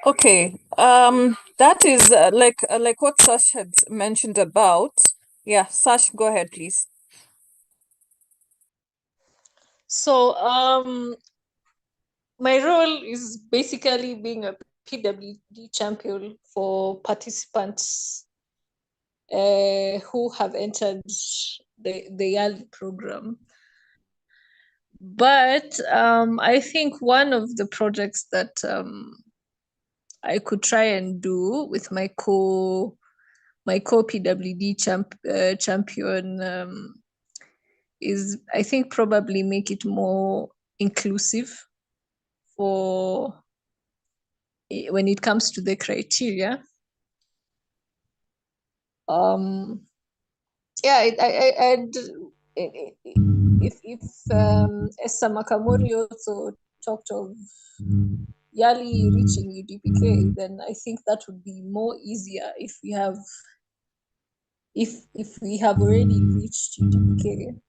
Okay, that is like what Sash had mentioned about. Yeah, Sash, go ahead, please. So my role is basically being a PWD champion for participants who have entered the YALI program. But I think one of the projects that I could try and do with my co-PWD champion is, I think, probably make it more inclusive for when it comes to the criteria. If Esther Makamori also talked of YALI reaching UDPK, then I think that would be more easier if we have already reached UDPK.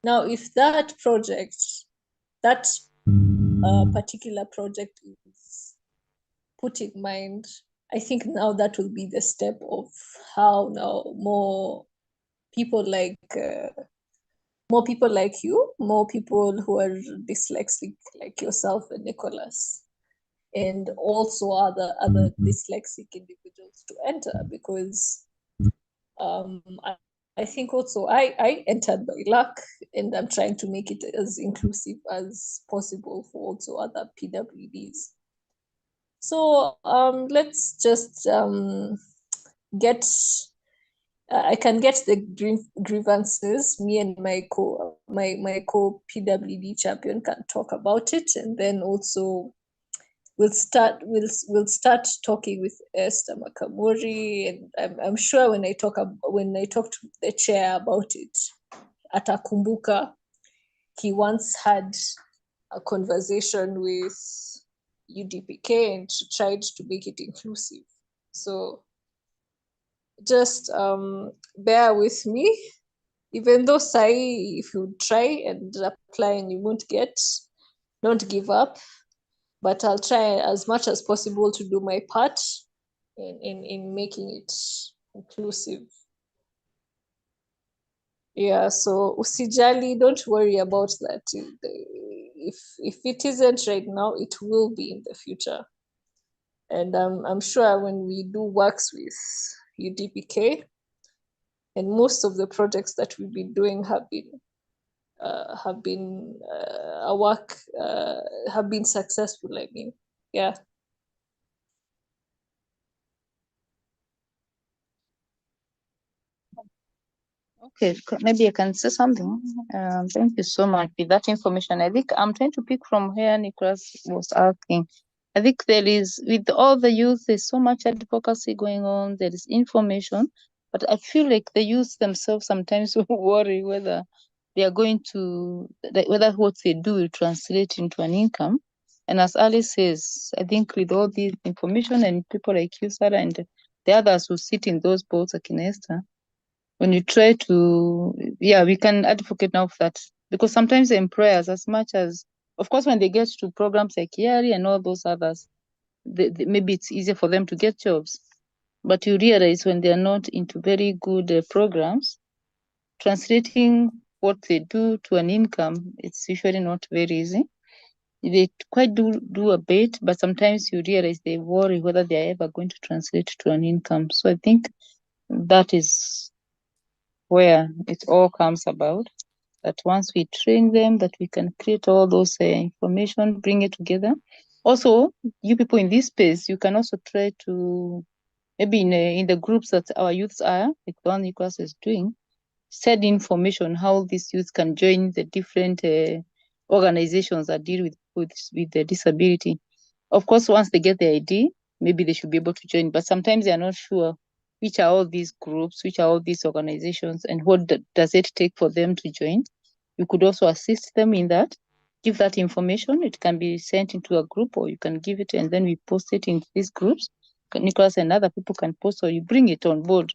Now, if that particular project is put in mind, I think now that will be the step of how now more people like you, more people who are dyslexic like yourself and Nicholas, and also other dyslexic individuals to enter, because I think also I entered by luck, and I'm trying to make it as inclusive as possible for also other PWDs. So let's just I can get the grievances. Me and my co-PWD champion can talk about it, and then also we'll start talking with Esther Makamori, and I'm sure when I talk to the chair about it at Akumbuka, he once had a conversation with UDPK and tried to make it inclusive. So just bear with me, even though if you try and apply and you won't get, don't give up. But I'll try as much as possible to do my part in making it inclusive. Yeah, so usijali, don't worry about that. If it isn't right now, it will be in the future. And I'm sure when we do works with UDPK, and most of the projects that we've been doing have been have been our work have been successful. I mean, yeah. Okay, maybe I can say something. Thank you so much for that information. I think I'm trying to pick from where Nicholas was asking. I think there is, with all the youth, there's so much advocacy going on, there is information, but I feel like the youth themselves sometimes worry whether they are going to, whether what they do will translate into an income. And as Alice says, I think with all this information and people like you, Sarah, and the others who sit in those boards, like Esther, when you try to, yeah, we can advocate now for that, because sometimes the employers, as much as, of course, when they get to programs like YARI and all those others, maybe it's easier for them to get jobs. But you realize when they are not into very good programs, translating what they do to an income, it's usually not very easy. They quite do a bit, but sometimes you realize they worry whether they are ever going to translate to an income. So I think that is where it all comes about, that once we train them, that we can create all those information, bring it together. Also, you people in this space, you can also try to, maybe in the groups that our youths are, like the one Nicholas is doing, send information how these youths can join the different organizations that deal with the disability. Of course, once they get the ID, maybe they should be able to join, but sometimes they are not sure which are all these groups, which are all these organizations, and what does it take for them to join. You could also assist them in that, give that information. It can be sent into a group, or you can give it and then we post it in these groups. Nicholas and other people can post, or you bring it on board.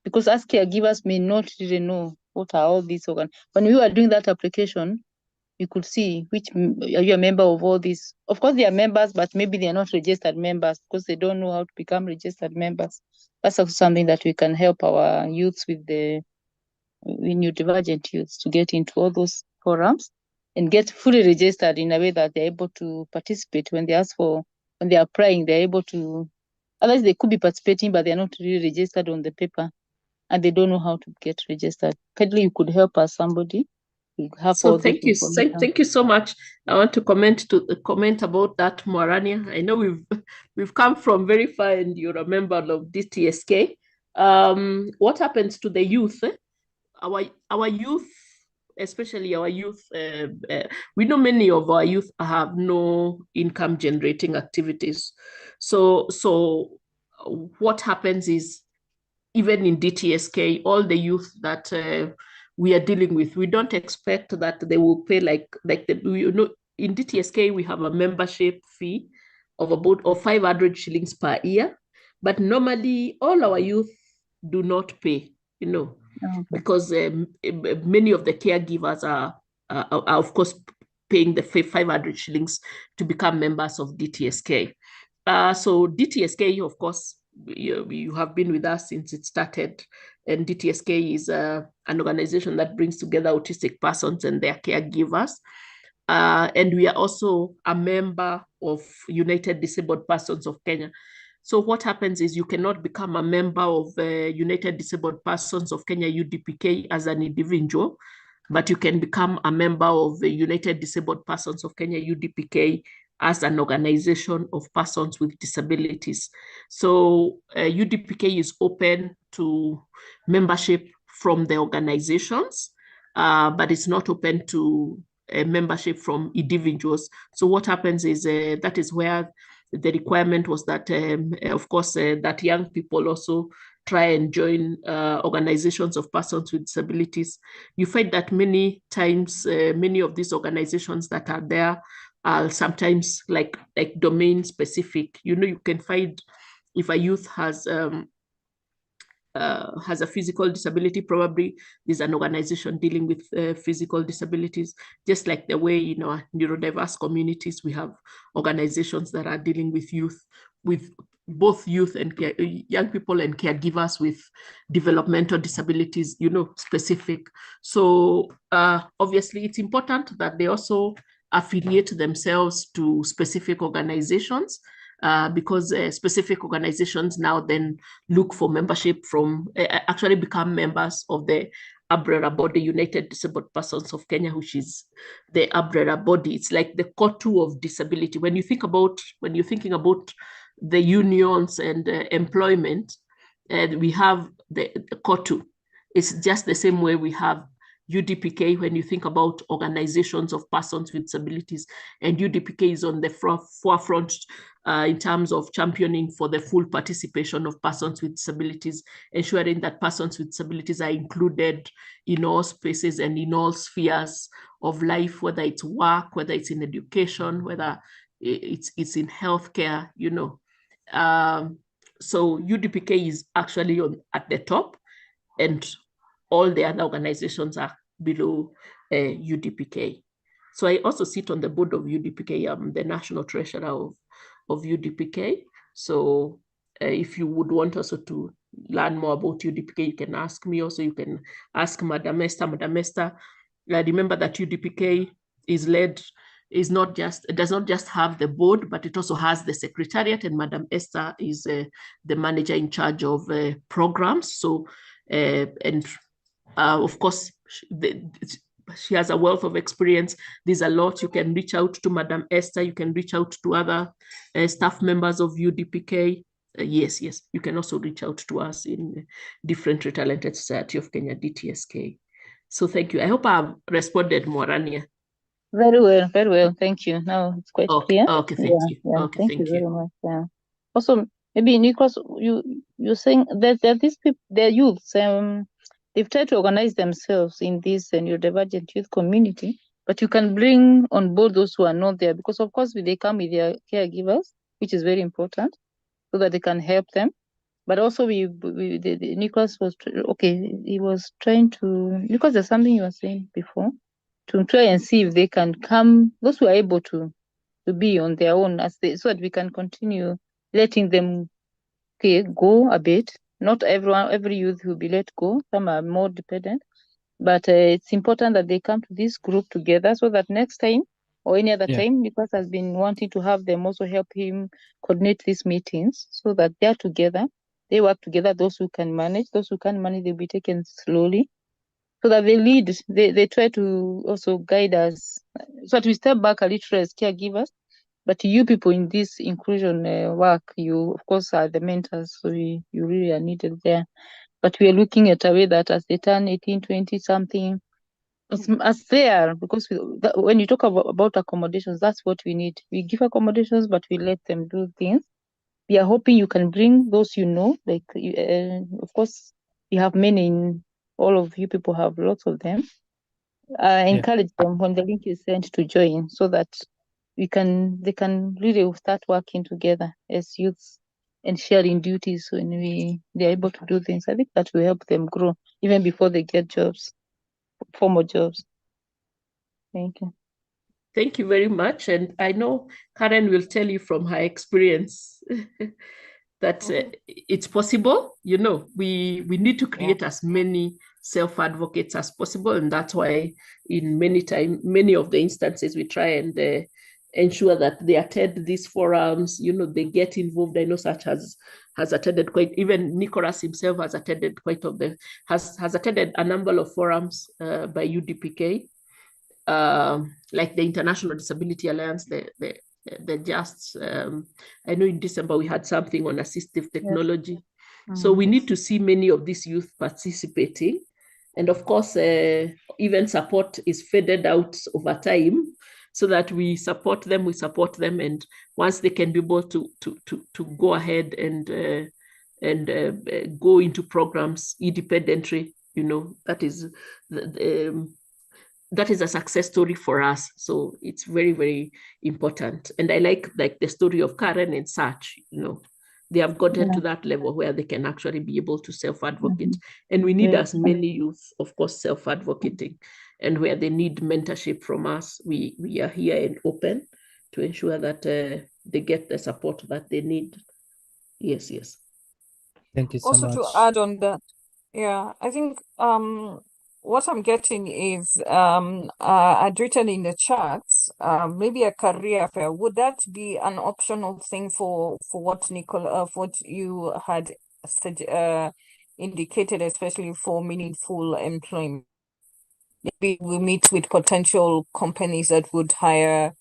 Because as caregivers may not really know what are all these organs. When we were doing that application, you could see which are you a member of all these. Of course, they are members, but maybe they are not registered members because they don't know how to become registered members. That's also something that we can help our youths with the neurodivergent youths to get into all those forums and get fully registered in a way that they're able to participate when they ask for, when they're applying, they're able to, otherwise they could be participating, but they're not really registered on the paper and they don't know how to get registered. Kindly, you could help us, somebody. We have So all this thank you, information. thank you so much. I want to comment about that, Morania. I know we've come from very far, and you're a member of DTSK. What happens to the youth? Our youth, especially our youth, we know many of our youth have no income generating activities. So what happens is, even in DTSK, all the youth that we are dealing with, we don't expect that they will pay in DTSK we have a membership fee of about 500 shillings per year, but normally all our youth do not pay, because many of the caregivers are of course paying the 500 shillings to become members of DTSK. So DTSK, of course, you have been with us since it started, and DTSK is an organization that brings together autistic persons and their caregivers. And we are also a member of United Disabled Persons of Kenya. So what happens is you cannot become a member of United Disabled Persons of Kenya, UDPK, as an individual, but you can become a member of the United Disabled Persons of Kenya, UDPK, as an organization of persons with disabilities. So UDPK is open to membership from the organizations, but it's not open to membership from individuals. So what happens is that is where the requirement was that, of course, that young people also try and join organizations of persons with disabilities. You find that many times, many of these organizations that are there are sometimes like domain specific. You can find if a youth has a physical disability, probably there's an organization dealing with physical disabilities, just like the way in our neurodiverse communities, we have organizations that are dealing with youth, with both youth and young people and caregivers with developmental disabilities, specific. So obviously it's important that they also affiliate themselves to specific organizations, because specific organizations now then look for membership from, actually become members of the umbrella body, United Disabled Persons of Kenya, which is the umbrella body. It's like the core of disability. When you're thinking about the unions and employment, we have the core two. It's just the same way we have UDPK when you think about organizations of persons with disabilities, and UDPK is on the forefront in terms of championing for the full participation of persons with disabilities, ensuring that persons with disabilities are included in all spaces and in all spheres of life, whether it's work, whether it's in education, whether it's in healthcare, you know. So UDPK is actually at the top, and all the other organizations are below UDPK. So I also sit on the board of UDPK. I'm the national treasurer of UDPK. So if you would want also to learn more about UDPK, you can ask me. Also, you can ask Madam Esther. Madam Esther, remember that UDPK does not just have the board, but it also has the secretariat, and Madam Esther is the manager in charge of programs. So of course, she has a wealth of experience. There's a lot. You can reach out to Madam Esther. You can reach out to other staff members of UDPK. Yes, you can also reach out to us in Different Talented Society of Kenya, DTSK. So thank you. I hope I've responded, Morania. Very well. Thank you. Now it's quite clear. Okay, thank you. Yeah, okay, thank you very much. Yeah. Also, maybe Nicholas, you're saying that these people, they're youths. They've tried to organize themselves in this neurodivergent youth community, but you can bring on board those who are not there, because of course they come with their caregivers, which is very important, so that they can help them. But also Nicholas was he was trying to, because there's something you were saying before, to try and see if they can come, those who are able to be on their own, so that we can continue letting them go a bit. Not every youth will be let go. Some are more dependent, but it's important that they come to this group together, so that next time or any other time, because has been wanting to have them also help him coordinate these meetings, so that they're together, they work together. Those who can manage, they'll be taken slowly, so that they lead. They try to also guide us, so that we step back a little as caregivers. But you people in this inclusion work, you of course are the mentors, so you really are needed there. But we are looking at a way that as they turn 18, 20 something, as they are, because when you talk about accommodations, that's what we need. We give accommodations, but we let them do things. We are hoping you can bring those, like, of course, you have many, all of you people have lots of them. Encourage them when the link is sent to join, so that they can really start working together as youths and sharing duties when they're able to do things. I think that will help them grow even before they get jobs, formal jobs. Thank you. Thank you very much. And I know Karen will tell you from her experience that it's possible. We need to create as many self-advocates as possible. And that's why in many of the instances, we try and ensure that they attend these forums, they get involved. I know such has attended even Nicholas himself has attended has attended a number of forums by UDPK. Like the International Disability Alliance, I know in December we had something on assistive technology. Yes. So we need to see many of these youth participating. And of course, even support is faded out over time, so that we support them. And once they can be able to go ahead and go into programs independently, that is a success story for us. So it's very, very important. And I like the story of Karen and Sach, they have gotten to that level where they can actually be able to self-advocate. And we need as many youth, of course, self-advocating. And where they need mentorship from us, we are here and open to ensure that they get the support that they need. Yes. Thank you so much. Also to add on that, I think what I'm getting is I'd written in the chats, maybe a career fair. Would that be an optional thing for what Nicole, for what you had said, indicated, especially for meaningful employment. Maybe we meet with potential companies that would hire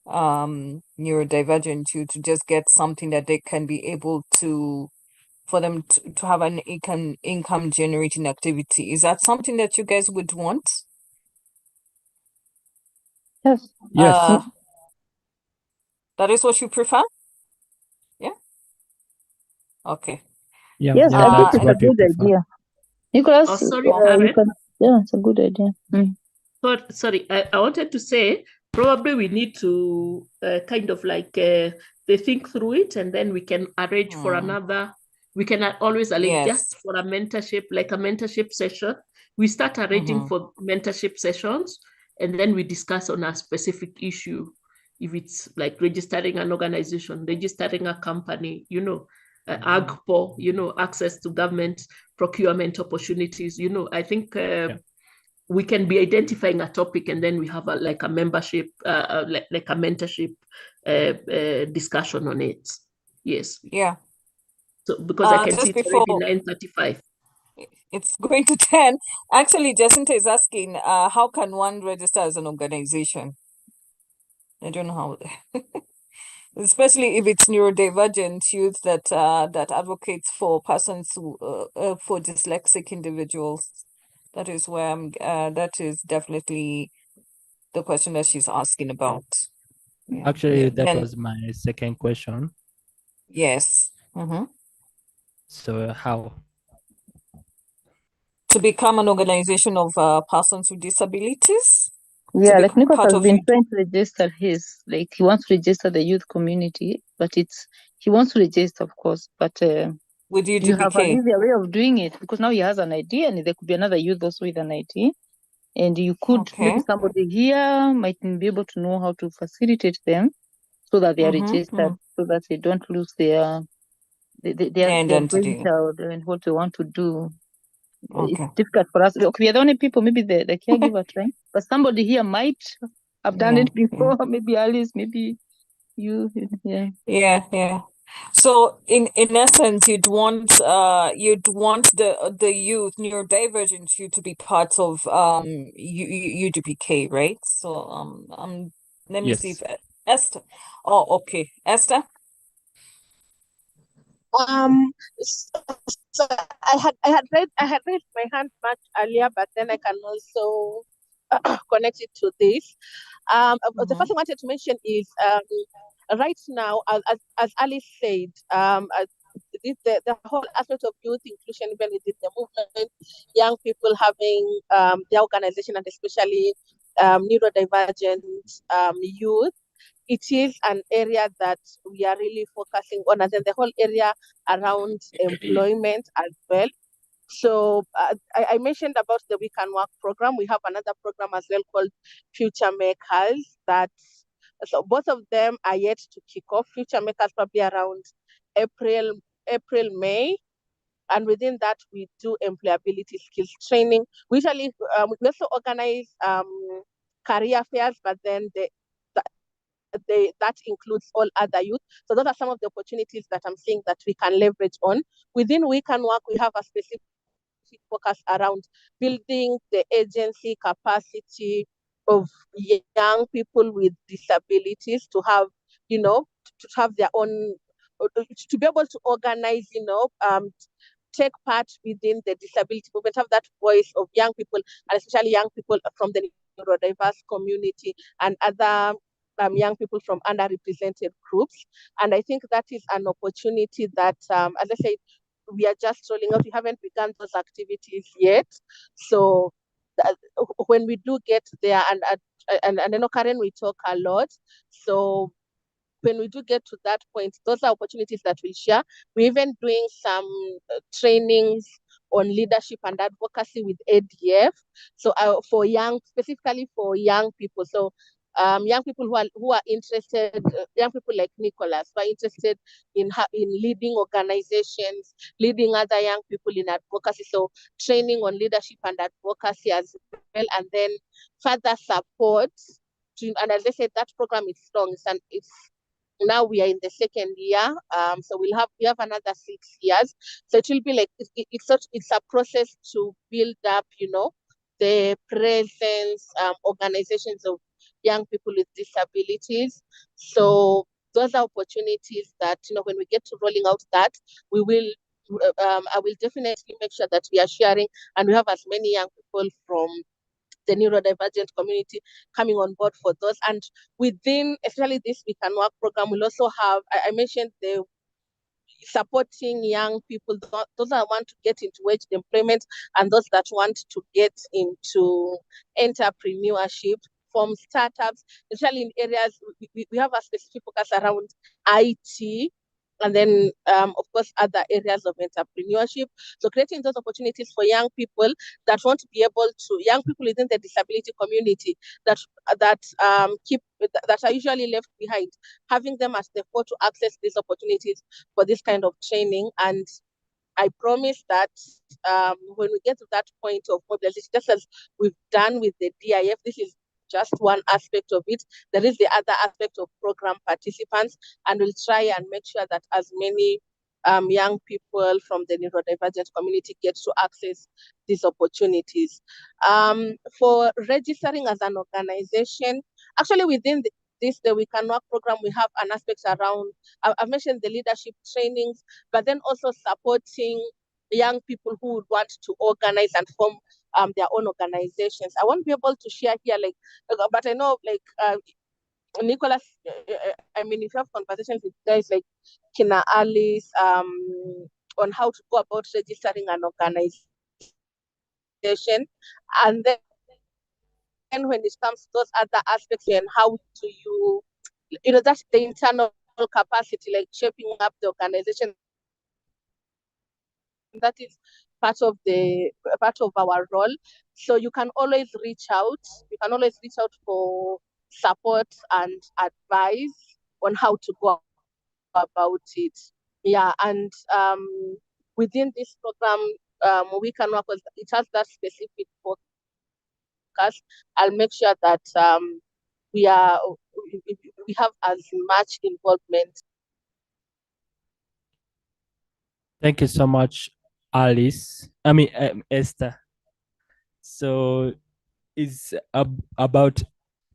neurodivergent youth to just get something that they can be able to, for them to have an income generating activity. Is that something that you guys would want? Yes. Yes. That is what you prefer? Yeah. Okay. Yeah, Yes, yeah, I think that's it's a what we good prefer. idea. Nicholas, Oh, sorry, you Karen. can, yeah, it's a good idea. But sorry, I wanted to say probably we need to kind of like they think through it, and then we can arrange for another. We can always arrange just for a mentorship, like a mentorship session. We start arranging for mentorship sessions, and then we discuss on a specific issue. If it's like registering an organization, registering a company, AGPO, access to government procurement opportunities. I think we can be identifying a topic, and then we have like a membership, like a mentorship discussion on it. Yes. Yeah. So because I can see just it's already before 9:35. it's going to 10. Actually, Jacinta is asking, how can one register as an organization? I don't know how. Especially if it's neurodivergent youth that advocates for persons who, for dyslexic individuals. That is where that is definitely the question that she's asking about. Actually, that Then, was my second question. yes. So how? To become an organization of persons with disabilities? Yeah, like become Nicholas part has of been it. trying to register his, like he wants to register the youth community, but he wants to register, of course, but With do you have an UDPK? easier way of doing it? Because now he has an idea, and there could be another youth also with an idea, and you could, maybe somebody here might be able to know how to facilitate them so that they are registered, so that they don't lose their identity. brainchild and what they want to do. It's difficult for us. Okay, we are the only people, maybe the caregiver trying, but somebody here might have done it before. Maybe Alice, maybe you. Yeah. So in essence, you'd want the youth, neurodivergent youth, to be part of UDPK, right? So let me see if Esther. Oh, okay, Esther. So I had raised my hand much earlier, but then I can also connect it to this. The first thing I wanted to mention is right now, as Alice said, the whole aspect of youth inclusion, even within the movement, young people having their organization, and especially neurodivergent youth, it is an area that we are really focusing on, and then the whole area around employment as well. So I mentioned about the We Can Work program. We have another program as well called Future Makers. So both of them are yet to kick off. Future Makers probably around April, May. And within that, we do employability skills training. We also organize career fairs, but then that includes all other youth. So those are some of the opportunities that I'm seeing that we can leverage on. Within We Can Work, we have a specific focus around building the agency capacity of young people with disabilities to have, to have their own, to be able to organize, take part within the disability movement, have that voice of young people, and especially young people from the neurodiverse community and other young people from underrepresented groups. And I think that is an opportunity that, as I said, we are just rolling out. We haven't begun those activities yet. So when we do get there, and I know, Karen, we talk a lot. So when we do get to that point, those are opportunities that we'll share. We're even doing some trainings on leadership and advocacy with ADF. So specifically for young people. So young people who are interested, young people like Nicholas, who are interested in leading organizations, leading other young people in advocacy. So training on leadership and advocacy as well, and then further support. And as I said, that program is strong. It's now we are in the second year. So we have another 6 years. So it will be like it's a process to build up, the presence, organizations of young people with disabilities. So those are opportunities that, when we get to rolling out that, we will I will definitely make sure that we are sharing and we have as many young people from the neurodivergent community coming on board for those. And within, especially this We Can Work program, we'll also have, I mentioned the supporting young people, those that want to get into wage employment and those that want to get into entrepreneurship, from startups, especially in areas, we have a specific focus around IT, and then, of course, other areas of entrepreneurship. So creating those opportunities for young people that want to be able to, young people within the disability community that are usually left behind, having them as the fore to access these opportunities for this kind of training. And I promise that when we get to that point of mobilization, just as we've done with the DIF, this is just one aspect of it. There is the other aspect of program participants, and we'll try and make sure that as many young people from the neurodivergent community get to access these opportunities. For registering as an organization, actually within the We Can Work program, we have an aspect around, I've mentioned the leadership trainings, but then also supporting young people who would want to organize and form their own organizations. I won't be able to share here, but I know, Nicholas, I mean, if you have conversations with guys like Kina Alice, on how to go about registering an organization, and then when it comes to those other aspects and how do you, that's the internal capacity, like shaping up the organization. That is part of our role. So you can always reach out. You can always reach out for support and advice on how to go about it. Yeah, and within this program, We Can Work with, it has that specific focus. I'll make sure that we have as much involvement. Thank you so much, Esther. So it's about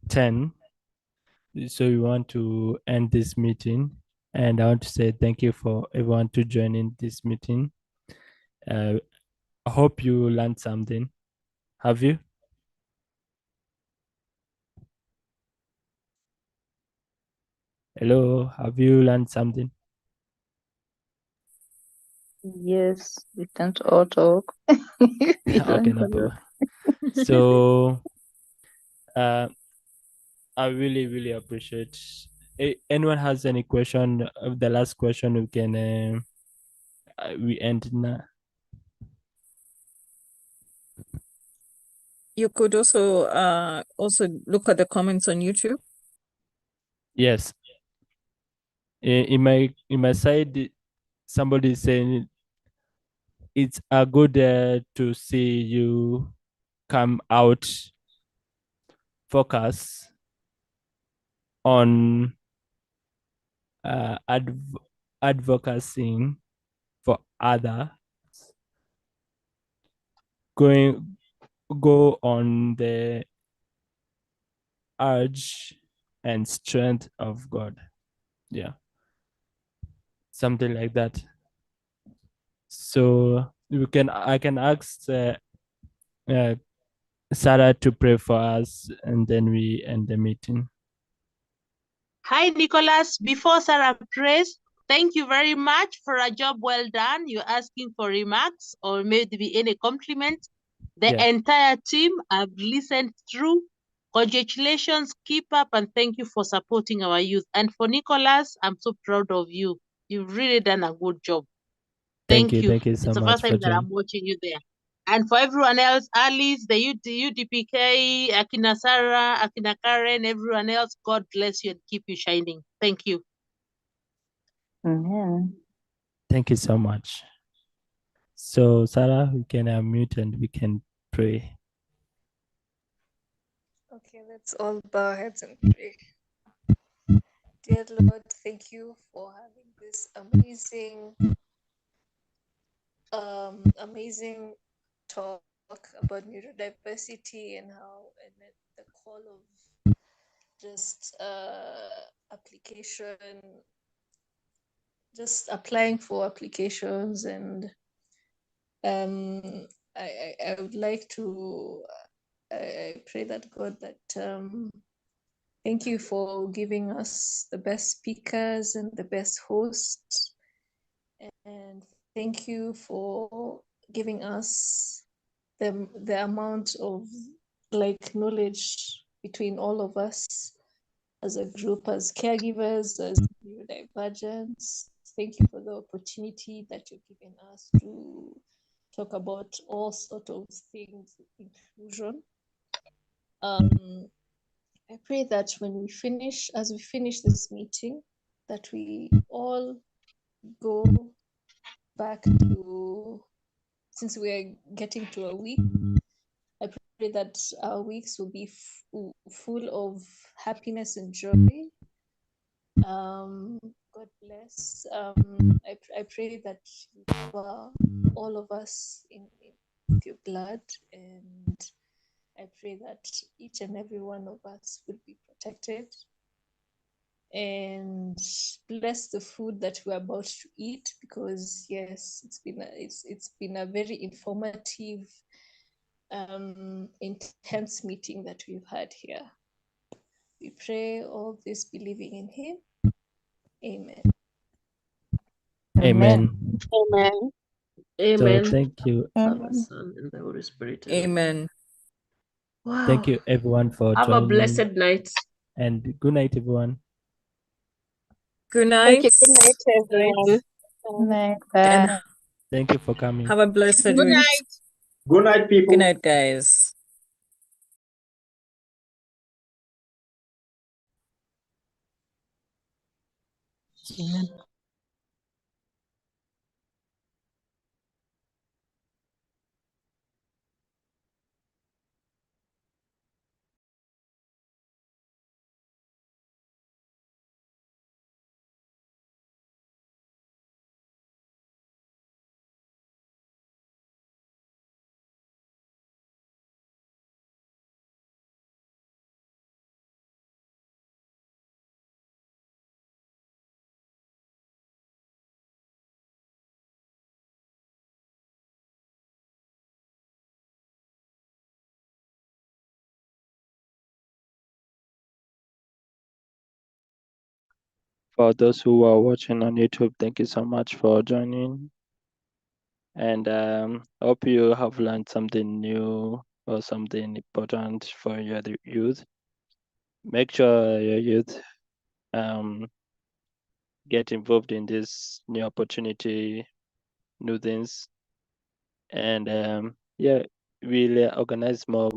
10. So we want to end this meeting. And I want to say thank you for everyone to join in this meeting. I hope you learned something. Have you? Hello, have you learned something? Yes, we can't all talk. Okay, no problem. So I really, really appreciate. Anyone has any question? The last question, we can we end now. You could also look at the comments on YouTube. Yes. In my side, somebody is saying it's a good to see you come out, focus on advocacy for others, go on the urge and strength of God. Yeah, something like that. So I can ask Sarah to pray for us, and then we end the meeting. Hi, Nicholas. Before Sarah prays, thank you very much for a job well done. You're asking for remarks or maybe any compliment. The entire team have listened through. Congratulations, keep up, and thank you for supporting our youth. And for Nicholas, I'm so proud of you. You've really done a good job. Thank you. Thank you so It's the much first time that I'm watching you there. And for everyone else, Alice, the UDPK, Akina Sarah, Akina Karen, everyone else, God bless you and keep you shining. Thank you. Amen. Thank you so much. So, Sarah, we can unmute and we can pray. Okay, let's all bow our heads and pray. Dear Lord, thank you for having this amazing talk about neurodiversity and how and the call of just application, just applying for applications. And I would like to I pray that God that thank you for giving us the best speakers and the best hosts, and thank you for giving us the amount of like knowledge between all of us as a group, as caregivers, as neurodivergents. Thank you for the opportunity that you're giving us to talk about all sort of things, inclusion. I pray that as we finish this meeting, that we all go back to, since we're getting to a week, I pray that our weeks will be full of happiness and joy. God bless. I pray that you cover all of us with your blood, and I pray that each and every one of us will be protected, and bless the food that we're about to eat, because yes, it's been a very informative, intense meeting that we've had here. We pray all this believing in Him. Amen. Amen. Amen. Amen. So thank you. Father, Son, and the Holy Spirit. Amen. Wow. Thank you everyone for Have a joining. blessed night. And good night, everyone. Good Thank night. you. Good night, everyone. Night. And Thank you for coming. have a blessed Good week. night. Good night, people. Good night, guys. Amen. For those who are watching on YouTube, thank you so much for joining. And hope you have learned something new or something important for your youth. Make sure your youth get involved in this new opportunity, new things. And yeah, we'll organize more